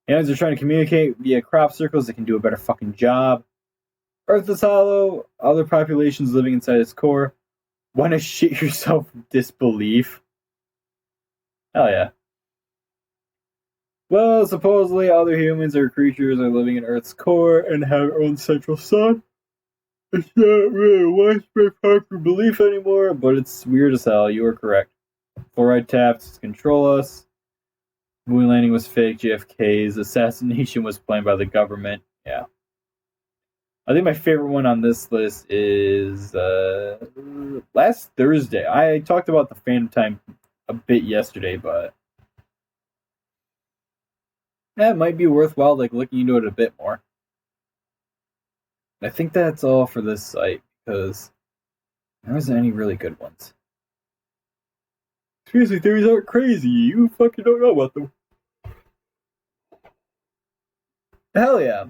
Aliens are trying to communicate via crop circles that can do a better fucking job. Earth is hollow. Other populations living inside its core. Wanna shit yourself with disbelief? Hell yeah. Well, supposedly other humans or creatures are living in Earth's core and have their own central sun. It's not really a widespread popular belief anymore, but it's weird as hell. You are correct. Fluoride taps to control us. Moon landing was fake. JFK's assassination was planned by the government. Yeah. I think my favorite one on this list is last Thursday. I talked about the Phantom Time a bit yesterday, but it might be worthwhile looking into it a bit more. I think that's all for this site because there wasn't any really good ones. Conspiracy theories aren't crazy. You fucking don't know about them. Hell yeah.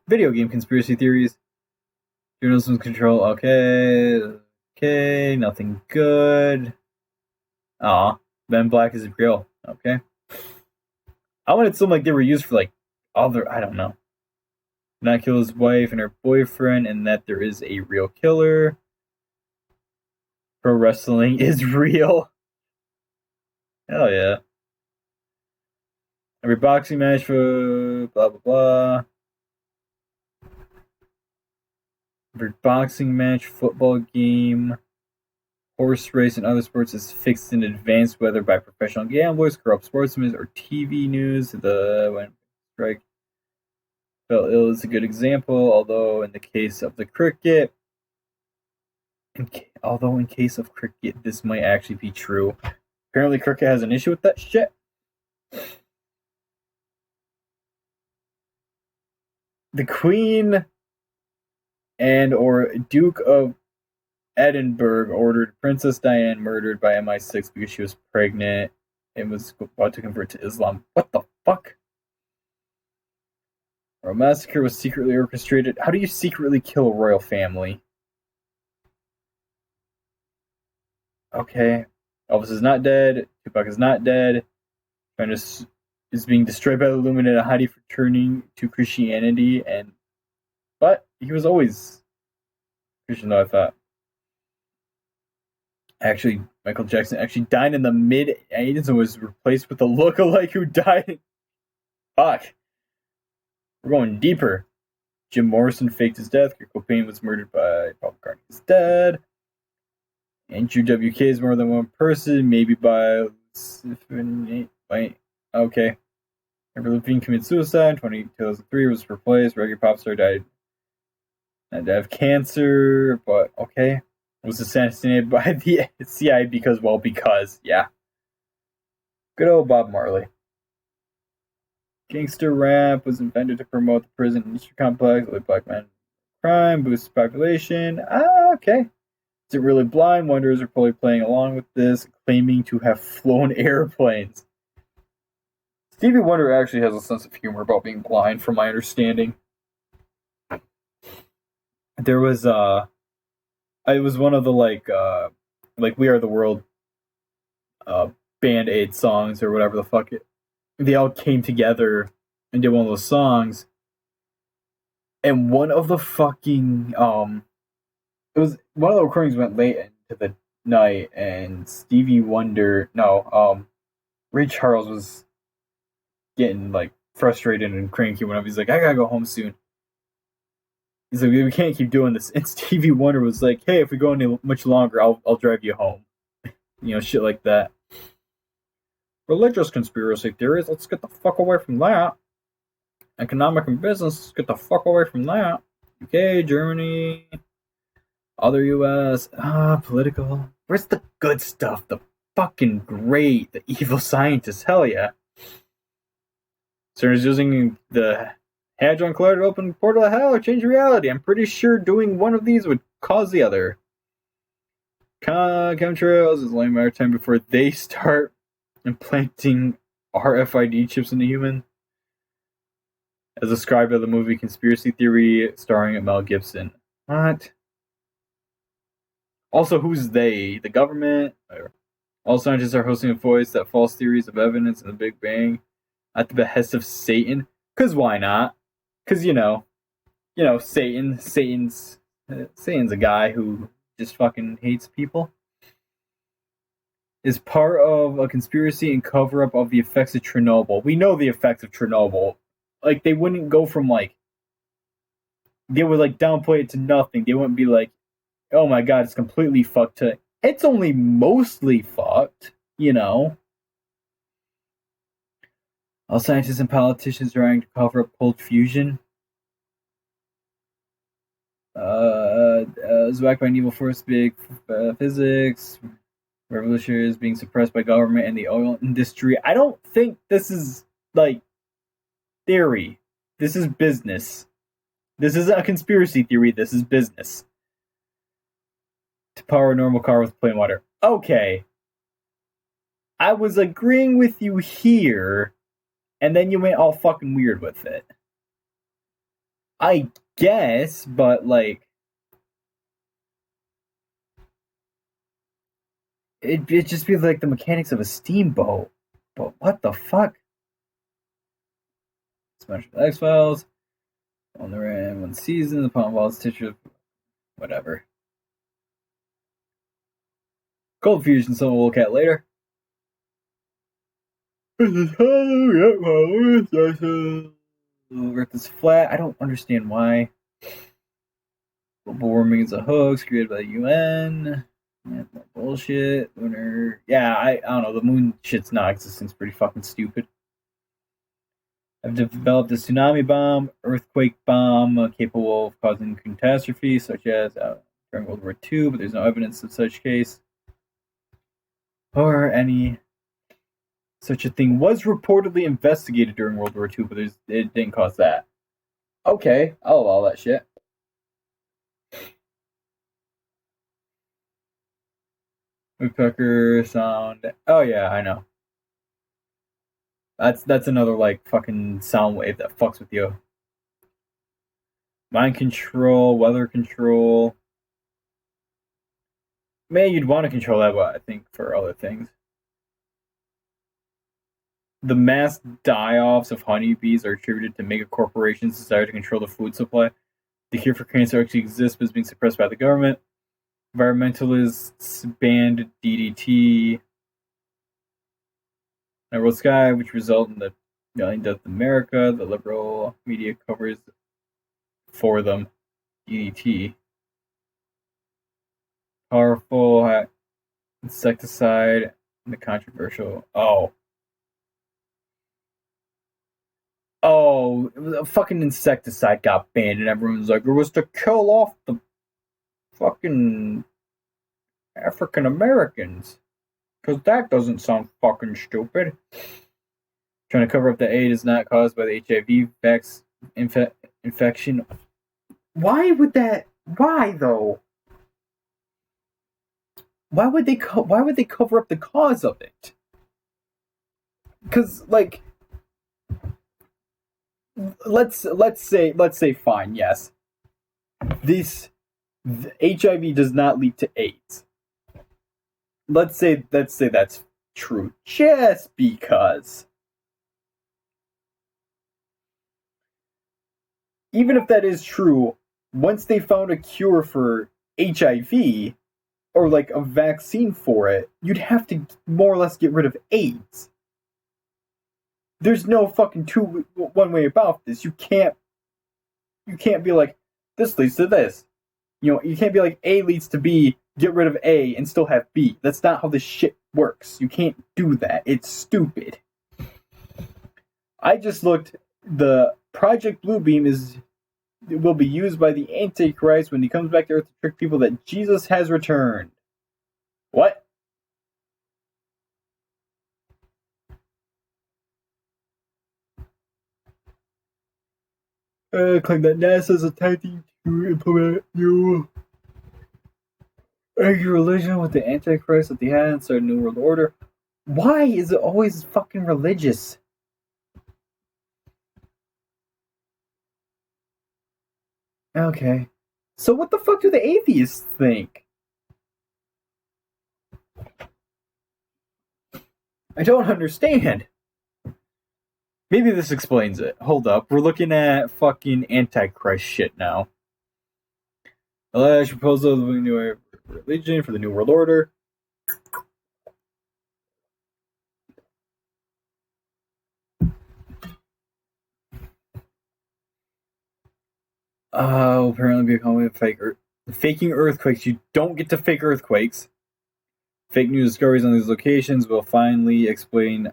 Video game conspiracy theories. Journalism's control. Okay, nothing good. Aw, Ben Black is real. Okay. I wanted something they were used for other, I don't know. Not kill his wife and her boyfriend, and that there is a real killer. Pro wrestling is real. Hell yeah. Every boxing match for blah blah blah. Every boxing match, football game, horse race, and other sports is fixed in advance, whether by professional gamblers, corrupt sportsmen, or TV news. When strike fell ill is a good example, although in case of cricket, this might actually be true. Apparently, cricket has an issue with that shit. The Queen and or Duke of Edinburgh ordered Princess Diana murdered by MI6 because she was pregnant and was about to convert to Islam. What the fuck? A massacre was secretly orchestrated. How do you secretly kill a royal family? Okay. Elvis is not dead. Tupac is not dead. Prentice is being destroyed by the Illuminati for turning to Christianity, but he was always Christian, though, I thought. Actually, Michael Jackson actually died in the mid-80s and was replaced with a lookalike who died. Fuck. We're going deeper. Jim Morrison faked his death. Kurt Cobain was murdered by Paul McCartney. He's dead. Andrew WK is more than one person, maybe by... Okay. Avril Lavigne committed suicide. 2003 was replaced. Reggae pop star died. Had to have cancer, but okay. Was assassinated by the CIA because, yeah. Good old Bob Marley. Gangster rap was invented to promote the prison industry complex, only black men crime, boosts population. Okay. Is it really blind? Wonders are probably playing along with this, claiming to have flown airplanes. Stevie Wonder actually has a sense of humor about being blind, from my understanding. There was it was one of the We Are the World Band-Aid songs or whatever the fuck it. They all came together and did one of those songs. And one of the fucking it was one of the recordings went late into the night, and Stevie Wonder Ray Charles was getting frustrated and cranky whenever he's like, I gotta go home soon. He's like, we can't keep doing this. And Stevie Wonder was like, hey, if we go any much longer, I'll drive you home. Shit like that. Religious conspiracy theories, let's get the fuck away from that. Economic and business, let's get the fuck away from that. UK, Germany, other US, political. Where's the good stuff? The fucking great, the evil scientists, hell yeah. CERN is using the Hadron Collider to open portal to hell or change reality. I'm pretty sure doing one of these would cause the other. Chemtrails is only a matter of time before they start implanting RFID chips into humans, as described by the movie Conspiracy Theory starring Mel Gibson. What? Also, who's they? The government? All scientists are hosting a voice that false theories of evidence in the Big Bang at the behest of Satan. Because why not? Because, Satan's a guy who just fucking hates people. is part of a conspiracy and cover up of the effects of Chernobyl. We know the effects of Chernobyl. Like, they wouldn't go from like, they would like downplay it to nothing. They wouldn't be like, oh my god, it's completely fucked to it's only mostly fucked, you know? All scientists and politicians trying to cover up cold fusion. Is backed by an evil force, big physics. Revolutionaries being suppressed by government and the oil industry. I don't think this is like theory. This is business. This isn't a conspiracy theory. This is business. To power a normal car with plain water. Okay. I was agreeing with you here, and then you went all fucking weird with it. I guess, but like, it just feels like the mechanics of a steamboat. But what the fuck? Smash X-Files. On the ran one season, the Palm Balls teacher, whatever. Cold fusion, someone will look at later. Earth is flat. I don't understand why. Global warming is a hoax created by the UN. Yeah, more bullshit. Lunar. Yeah, I don't know. The moon shit's not existing. It's pretty fucking stupid. I've developed a tsunami bomb, earthquake bomb, capable of causing catastrophe, such as during World War II, but there's no evidence of such case. Or any such a thing was reportedly investigated during World War II, but it didn't cause that. Okay, I'll allow that shit. Woodpecker sound. Oh yeah, I know. That's another like fucking sound wave that fucks with you. Mind control, weather control. Man, you'd want to control that, but I think for other things. The mass die-offs of honeybees are attributed to mega corporations' desire to control the food supply. The cure for cancer actually exists, but is being suppressed by the government. Environmentalists banned DDT. And World Sky, which result in the million deaths in America. The liberal media covers for them DDT. Powerful insecticide and the controversial. Oh, a fucking insecticide got banned, and everyone's like, it was to kill off the fucking African Americans. Because that doesn't sound fucking stupid. Trying to cover up the AIDS is not caused by the HIV infection. Why would that? Why though? Why would they cover up the cause of it? Because like, let's say fine, yes, the HIV does not lead to AIDS. Let's say that's true, just because. Even if that is true, once they found a cure for HIV or like a vaccine for it, you'd have to more or less get rid of AIDS. There's no fucking one way about this. You can't be like, this leads to this. You know, you can't be like, A leads to B, get rid of A and still have B. That's not how this shit works. You can't do that. It's stupid. I just looked. The Project Bluebeam will be used by the Antichrist when he comes back to Earth to trick people that Jesus has returned. What? Claim that NASA's attempting to implement new religion with the Antichrist at the head and start a new world order. Why is it always fucking religious? Okay. So what the fuck do the atheists think? I don't understand. Maybe this explains it. Hold up. We're looking at fucking Antichrist shit now. Alleged proposal of a new religion for the New World Order. Will apparently become a faking earthquakes. You don't get to fake earthquakes. Fake news discoveries on these locations will finally explain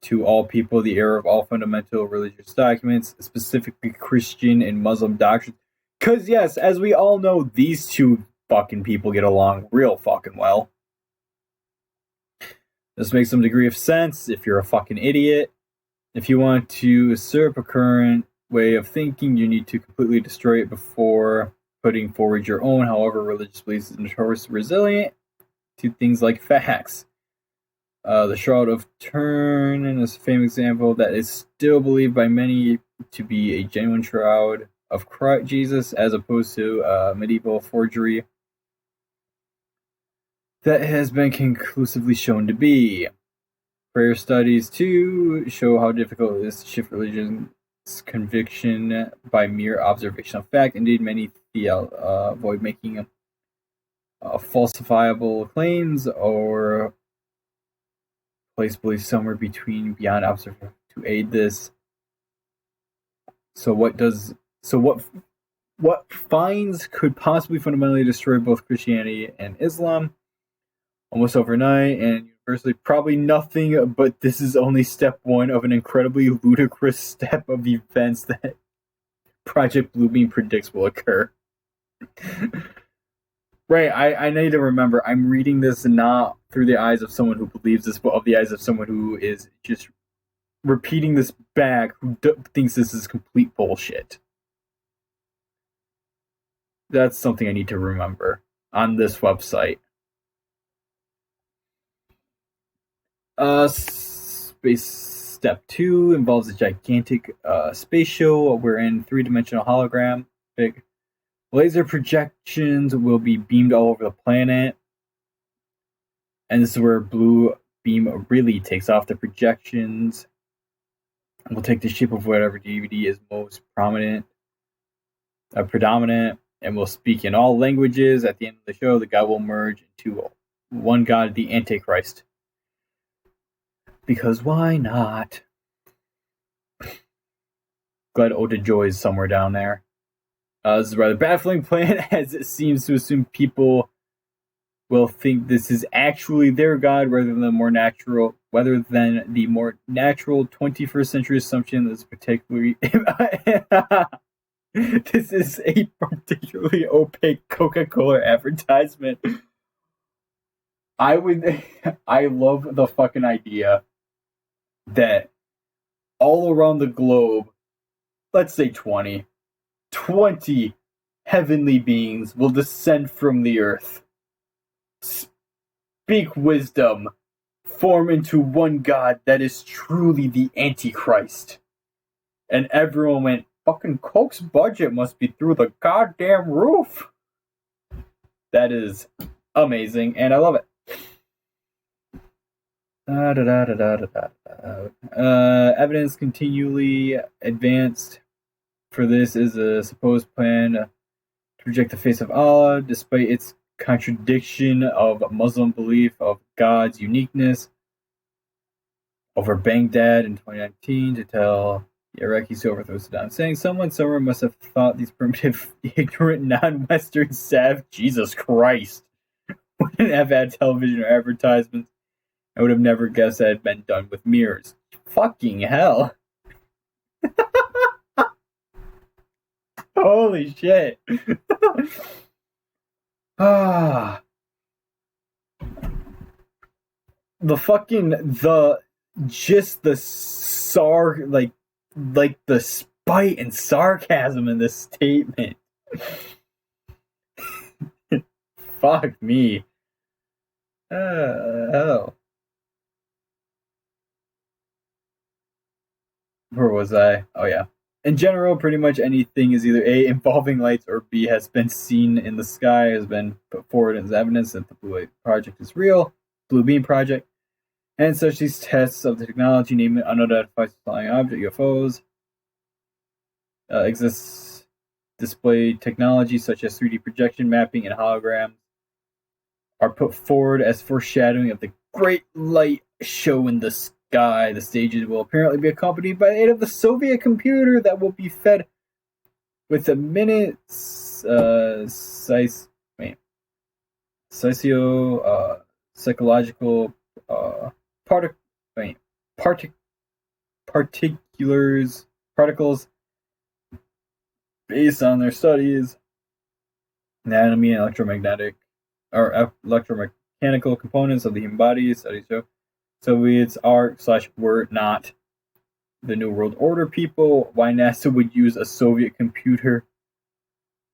to all people the error of all fundamental religious documents, specifically Christian and Muslim doctrines. Because, yes, as we all know, these two fucking people get along real fucking well. This makes some degree of sense if you're a fucking idiot. If you want to usurp a current way of thinking, you need to completely destroy it before putting forward your own. However, religious beliefs is notoriously resilient to things like facts. The Shroud of Turin is a famous example that is still believed by many to be a genuine shroud of Christ Jesus, as opposed to medieval forgery that has been conclusively shown to be. Prayer studies, too, show how difficult it is to shift religion's conviction by mere observation of fact. Indeed, many avoid making falsifiable claims or place beliefs somewhere between beyond observation to aid this. So what finds could possibly fundamentally destroy both Christianity and Islam almost overnight and universally? Probably nothing, but this is only step one of an incredibly ludicrous step of events that Project Bluebeam predicts will occur. Right, I need to remember, I'm reading this not through the eyes of someone who believes this, but of the eyes of someone who is just repeating this back, who thinks this is complete bullshit. That's something I need to remember on this website. Space Step 2 involves a gigantic space show wherein three-dimensional hologram big laser projections will be beamed all over the planet. And this is where Blue Beam really takes off. The projections will take the shape of whatever DVD is most predominant, and will speak in all languages. At the end of the show, the God will merge into one God, the Antichrist. Because why not? Glad Ota Joy is somewhere down there. This is a rather baffling plan, as it seems to assume people will think this is actually their God rather than the more natural 21st century assumption that's particularly this is a particularly opaque Coca-Cola advertisement. I love the fucking idea that all around the globe, let's say 20 heavenly beings will descend from the earth, speak wisdom, form into one God that is truly the Antichrist. And everyone went, fucking Coke's budget must be through the goddamn roof. That is amazing, and I love it. Evidence continually advanced for this is a supposed plan to reject the face of Allah, despite its contradiction of Muslim belief of God's uniqueness. Over Baghdad in 2019 to tell the Iraqis to overthrow Saddam, saying someone somewhere must have thought these primitive, ignorant, non-Western savage, Jesus Christ, wouldn't have had television or advertisements. I would have never guessed that had been done with mirrors. Fucking hell. Holy shit. The spite and sarcasm in this statement. Fuck me. Hell. Where was I? Oh yeah. In general, pretty much anything is either A, involving lights, or B, has been seen in the sky, has been put forward as evidence that the Blue Light Project is real, Blue Beam Project, and such these tests of the technology, namely unidentified flying object, UFOs, exists display technology such as 3D projection, mapping, and holograms are put forward as foreshadowing of the great light show in the sky. The stages will apparently be accompanied by the aid of the Soviet computer that will be fed with a minute psychological partic- wait, partic- particulars particles based on their studies, anatomy and electromechanical components of the human body. Studies show Soviets are/were not the New World Order people. Why NASA would use a Soviet computer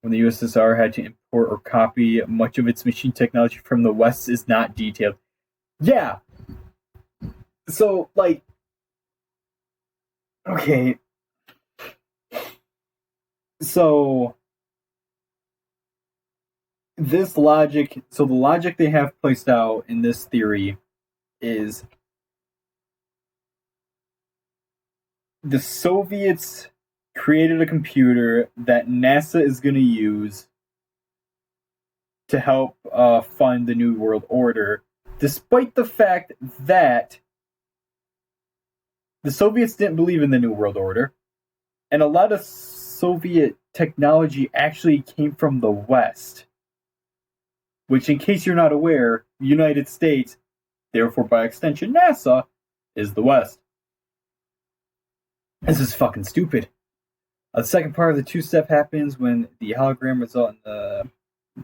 when the USSR had to import or copy much of its machine technology from the West is not detailed. Yeah. So, like, okay. So, the logic they have placed out in this theory is the Soviets created a computer that NASA is going to use to help fund the New World Order, despite the fact that the Soviets didn't believe in the New World Order, and a lot of Soviet technology actually came from the West. Which, in case you're not aware, the United States, therefore by extension NASA, is the West. This is fucking stupid. The second part of the two-step happens when the hologram results in the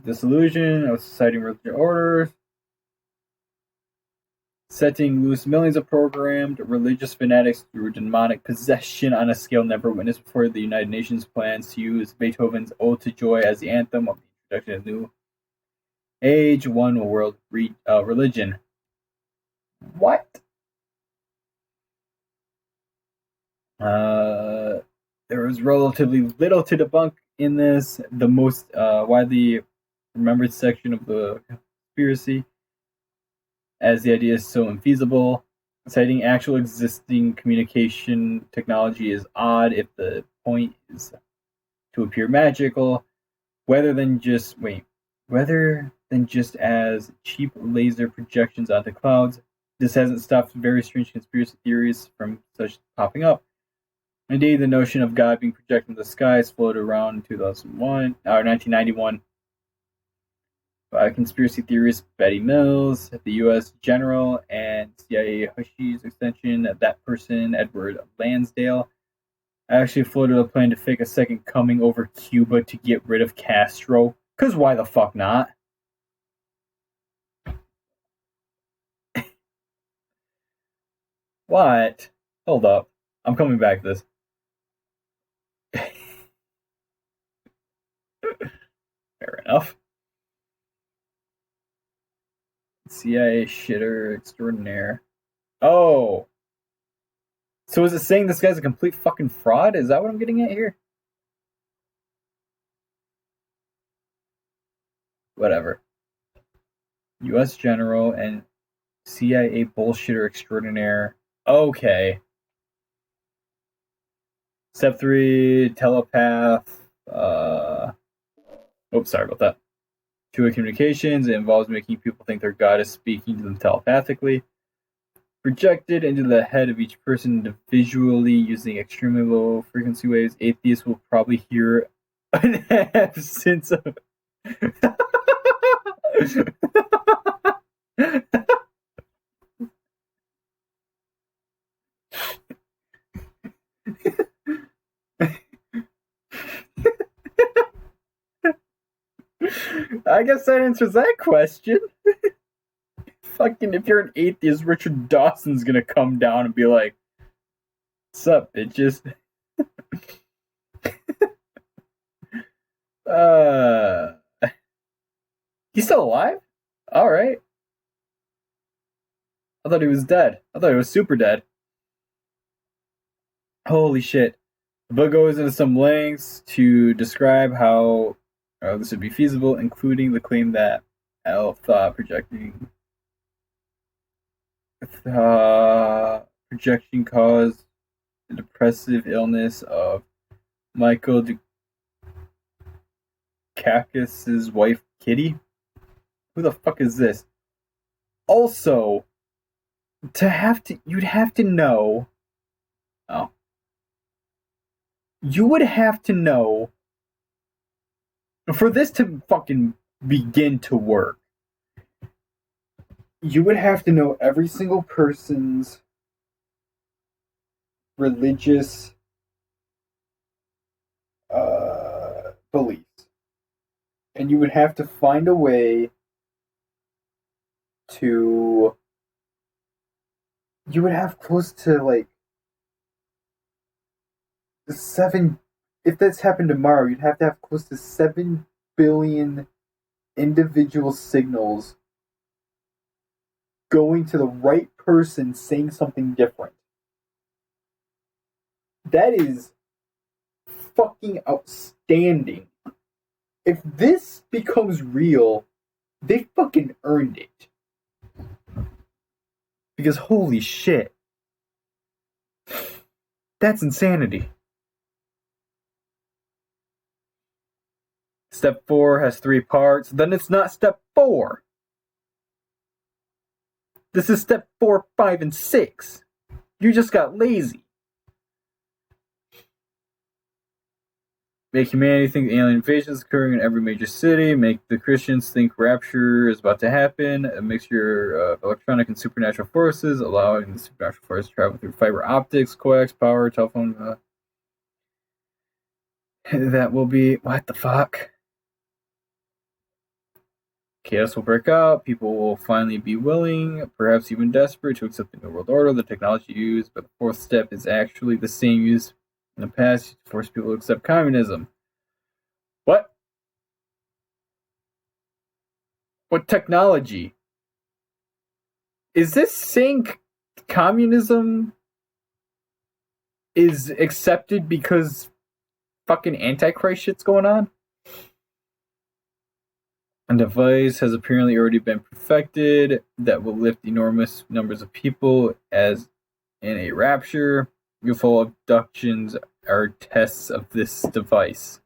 dissolution of society and religious orders, setting loose millions of programmed religious fanatics through demonic possession on a scale never witnessed before. The United Nations plans to use Beethoven's Ode to Joy as the anthem of the introduction of new age, one world religion. What? There was relatively little to debunk in this. The most widely remembered section of the conspiracy, as the idea is so infeasible, citing actual existing communication technology is odd if the point is to appear magical, rather than just as cheap laser projections onto clouds. This hasn't stopped very strange conspiracy theories from such popping up. Indeed, the notion of God being projected in the skies floated around in 1991 by conspiracy theorist Betty Mills, the U.S. General, and CIA Hushie's extension. That person, Edward Lansdale, actually floated a plan to fake a second coming over Cuba to get rid of Castro. Because why the fuck not? What? Hold up. I'm coming back to this. Fair enough. CIA shitter extraordinaire. Oh. So is it saying this guy's a complete fucking fraud? Is that what I'm getting at here? Whatever. U.S. General and CIA bullshitter extraordinaire. Okay. Step 3, telepath. Sorry about that. Two-way communications. It involves making people think their God is speaking to them telepathically. Projected into the head of each person individually using extremely low frequency waves. Atheists will probably hear an absence of. I guess that answers that question. Fucking, if you're an atheist, Richard Dawson's gonna come down and be like, "What's up, bitches?" He's still alive? Alright. I thought he was dead. I thought he was super dead. Holy shit. The book goes into some lengths to describe how this would be feasible, including the claim that Elf thought projection caused the depressive illness of Michael Dukakis' wife, Kitty. Who the fuck is this? Also, you'd have to know. Oh. You would have to know For this to fucking begin to work, you would have to know every single person's religious beliefs. And you would have to find a way to. You would have close to like 7. If this happened tomorrow, you'd have to have close to 7 billion individual signals going to the right person saying something different. That is fucking outstanding. If this becomes real, they fucking earned it. Because holy shit. That's insanity. Step 4 has 3 parts. Then it's not step 4. This is step 4, 5, and 6. You just got lazy. Make humanity think alien invasion is occurring in every major city. Make the Christians think rapture is about to happen. A mixture of electronic and supernatural forces, allowing the supernatural force to travel through fiber optics, coax, power, telephone. That will be... What the fuck? Chaos will break out. People will finally be willing, perhaps even desperate, to accept the New World Order. The technology used, but the 4th step is actually the same used in the past to force people to accept communism. What? What technology? Is this saying communism is accepted because fucking Antichrist shit's going on? A device has apparently already been perfected that will lift enormous numbers of people as in a rapture. UFO abductions are tests of this device.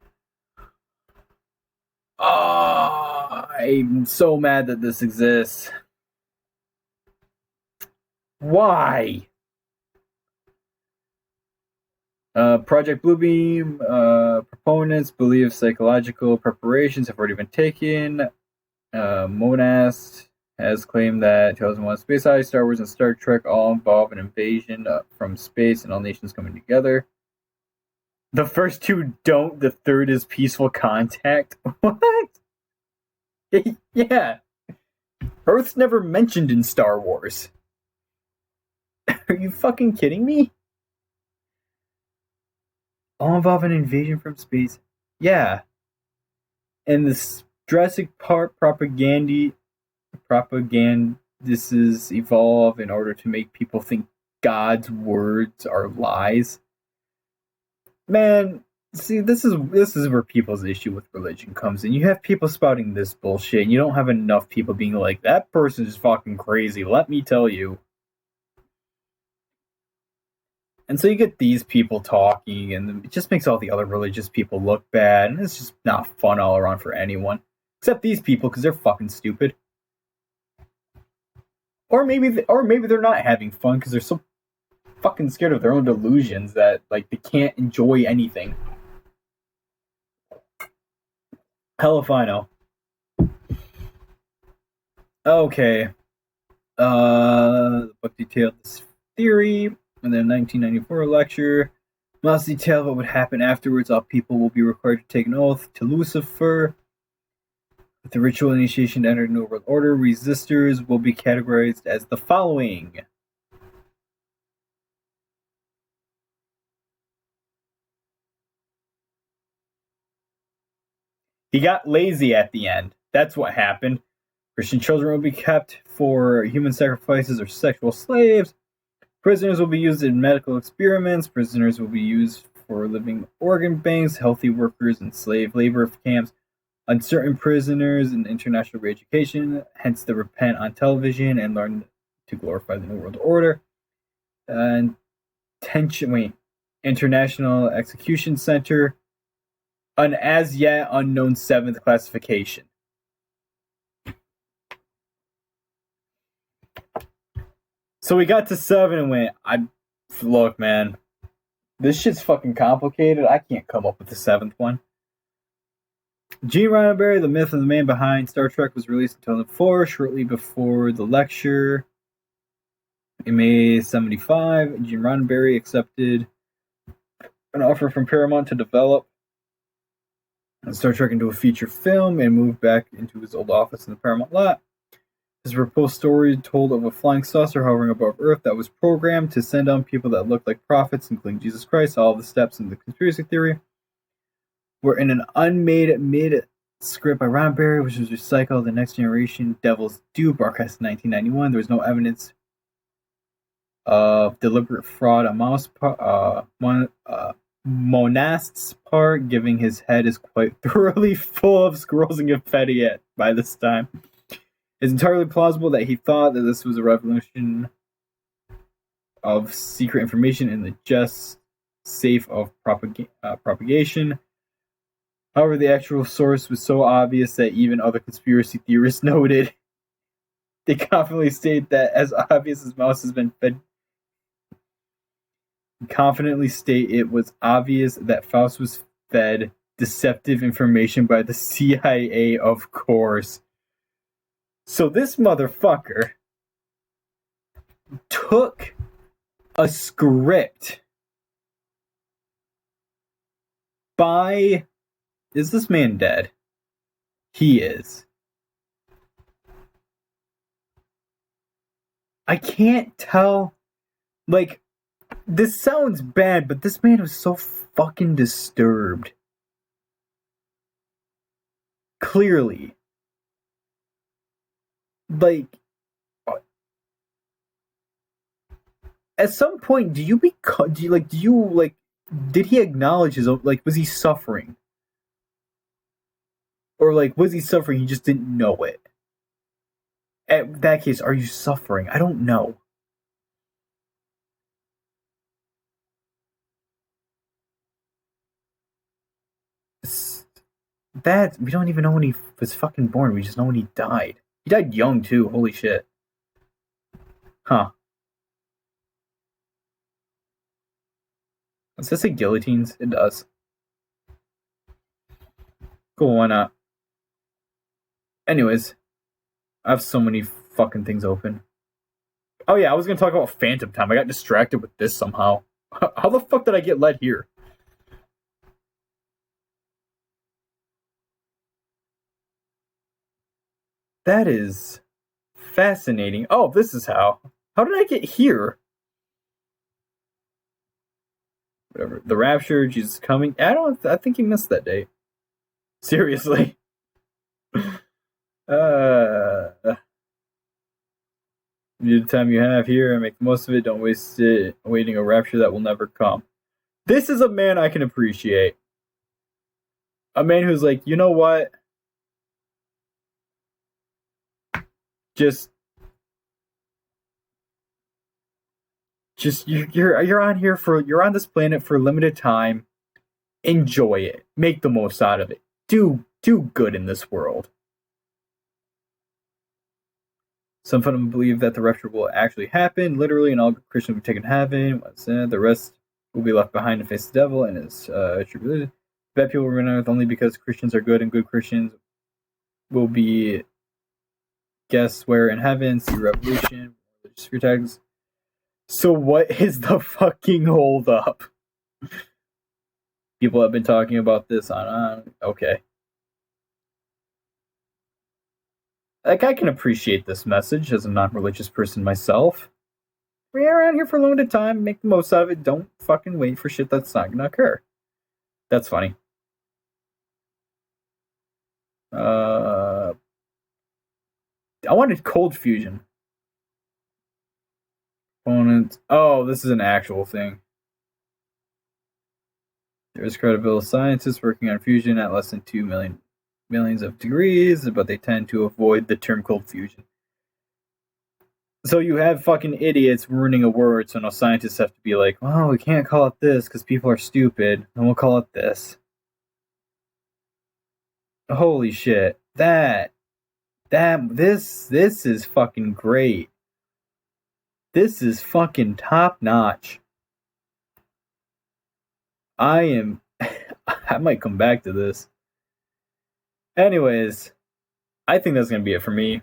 I'm so mad that this exists. Why? Project Bluebeam proponents believe psychological preparations have already been taken. Monast has claimed that 2001 Space Odyssey, Star Wars, and Star Trek all involve an invasion from space and all nations coming together. The first 2 don't. The 3rd is peaceful contact. What? Yeah. Earth's never mentioned in Star Wars. Are you fucking kidding me? All involve an invasion from space. Yeah. And the Jurassic Park propagandists evolve in order to make people think God's words are lies. Man, see, this is where people's issue with religion comes in. You have people spouting this bullshit, and you don't have enough people being like, that person is fucking crazy, let me tell you. And so you get these people talking, and it just makes all the other religious people look bad, and it's just not fun all around for anyone. Except these people, because they're fucking stupid. Or maybe they're not having fun, because they're so fucking scared of their own delusions that, like, they can't enjoy anything. Hell if I know. Okay. The book detailed this theory in the 1994 lecture. Must detail what would happen afterwards. All people will be required to take an oath to Lucifer. With the ritual initiation to enter the New World Order, resistors will be categorized as the following. He got lazy at the end. That's what happened. Christian children will be kept for human sacrifices or sexual slaves. Prisoners will be used in medical experiments. Prisoners will be used for living organ banks, healthy workers in slave labor camps, uncertain prisoners in international re-education, hence the repent on television and learn to glorify the New World Order. International Execution Center, an as yet unknown 7th classification. So we got to 7 and went, look, man, this shit's fucking complicated. I can't come up with the 7th one. Gene Roddenberry, The Myth of the Man Behind Star Trek, was released in 2004, shortly before the lecture. In May 1975, Gene Roddenberry accepted an offer from Paramount to develop Star Trek into a feature film and moved back into his old office in the Paramount lot. His proposed story told of a flying saucer hovering above Earth that was programmed to send on people that looked like prophets, including Jesus Christ. All the steps in the conspiracy theory were in an unmade mid-script by Roddenberry, which was recycled. The Next Generation Devil's Due, broadcast in 1991. There was no evidence of deliberate fraud on Monast's part, giving his head is quite thoroughly full of squirrels and confetti by this time. It's entirely plausible that he thought that this was a revolution of secret information in the just safe of propagation. However, the actual source was so obvious that even other conspiracy theorists noted. They confidently state that as obvious as Mouse has been fed. Confidently state it was obvious that Faust was fed deceptive information by the CIA, of course. So this motherfucker took a script by... Is this man dead? He is. I can't tell. Like, this sounds bad, but this man was so fucking disturbed. Clearly. Like, at some point, did he acknowledge his own, like, was he suffering? Or, like, was he suffering, he just didn't know it? At that case, are you suffering? I don't know. That, we don't even know when he was fucking born, we just know when he died. He died young, too, holy shit. Huh. Does this say guillotines? It does. Cool, why not? Anyways, I have so many fucking things open. Oh yeah, I was gonna talk about Phantom Time. I got distracted with this somehow. How the fuck did I get led here? That is fascinating. Oh, this is how. How did I get here? Whatever. The Rapture, Jesus coming. I think he missed that date. Seriously. Use the time you have here and make the most of it. Don't waste it awaiting a rapture that will never come. This is a man I can appreciate. A man who's like, you know what? Just you're on here you're on this planet for a limited time. Enjoy it. Make the most out of it. Do good in this world. Some of them believe that the rapture will actually happen, literally, and all Christians will be taken to heaven. The rest will be left behind to face the devil and his tribulation. Bad people will remain on earth only because Christians are good, and good Christians will be guess where in heaven. See Revolution. Sphere tags. So what is the fucking hold up? People have been talking about this on. Okay. Like, I can appreciate this message as a non-religious person myself. We're around here for a limited time. Make the most out of it. Don't fucking wait for shit that's not gonna occur. That's funny. I wanted cold fusion. Opponent. Oh, this is an actual thing. There's credible scientists working on fusion at less than 2 millions of degrees, but they tend to avoid the term cold fusion. So you have fucking idiots ruining a word, so no scientists have to be like, well, we can't call it this because people are stupid, and we'll call it this. Holy shit. This is fucking great. This is fucking top notch. I might come back to this. Anyways, I think that's going to be it for me.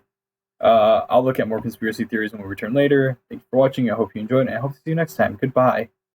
I'll look at more conspiracy theories when we return later. Thank you for watching. I hope you enjoyed, and I hope to see you next time. Goodbye.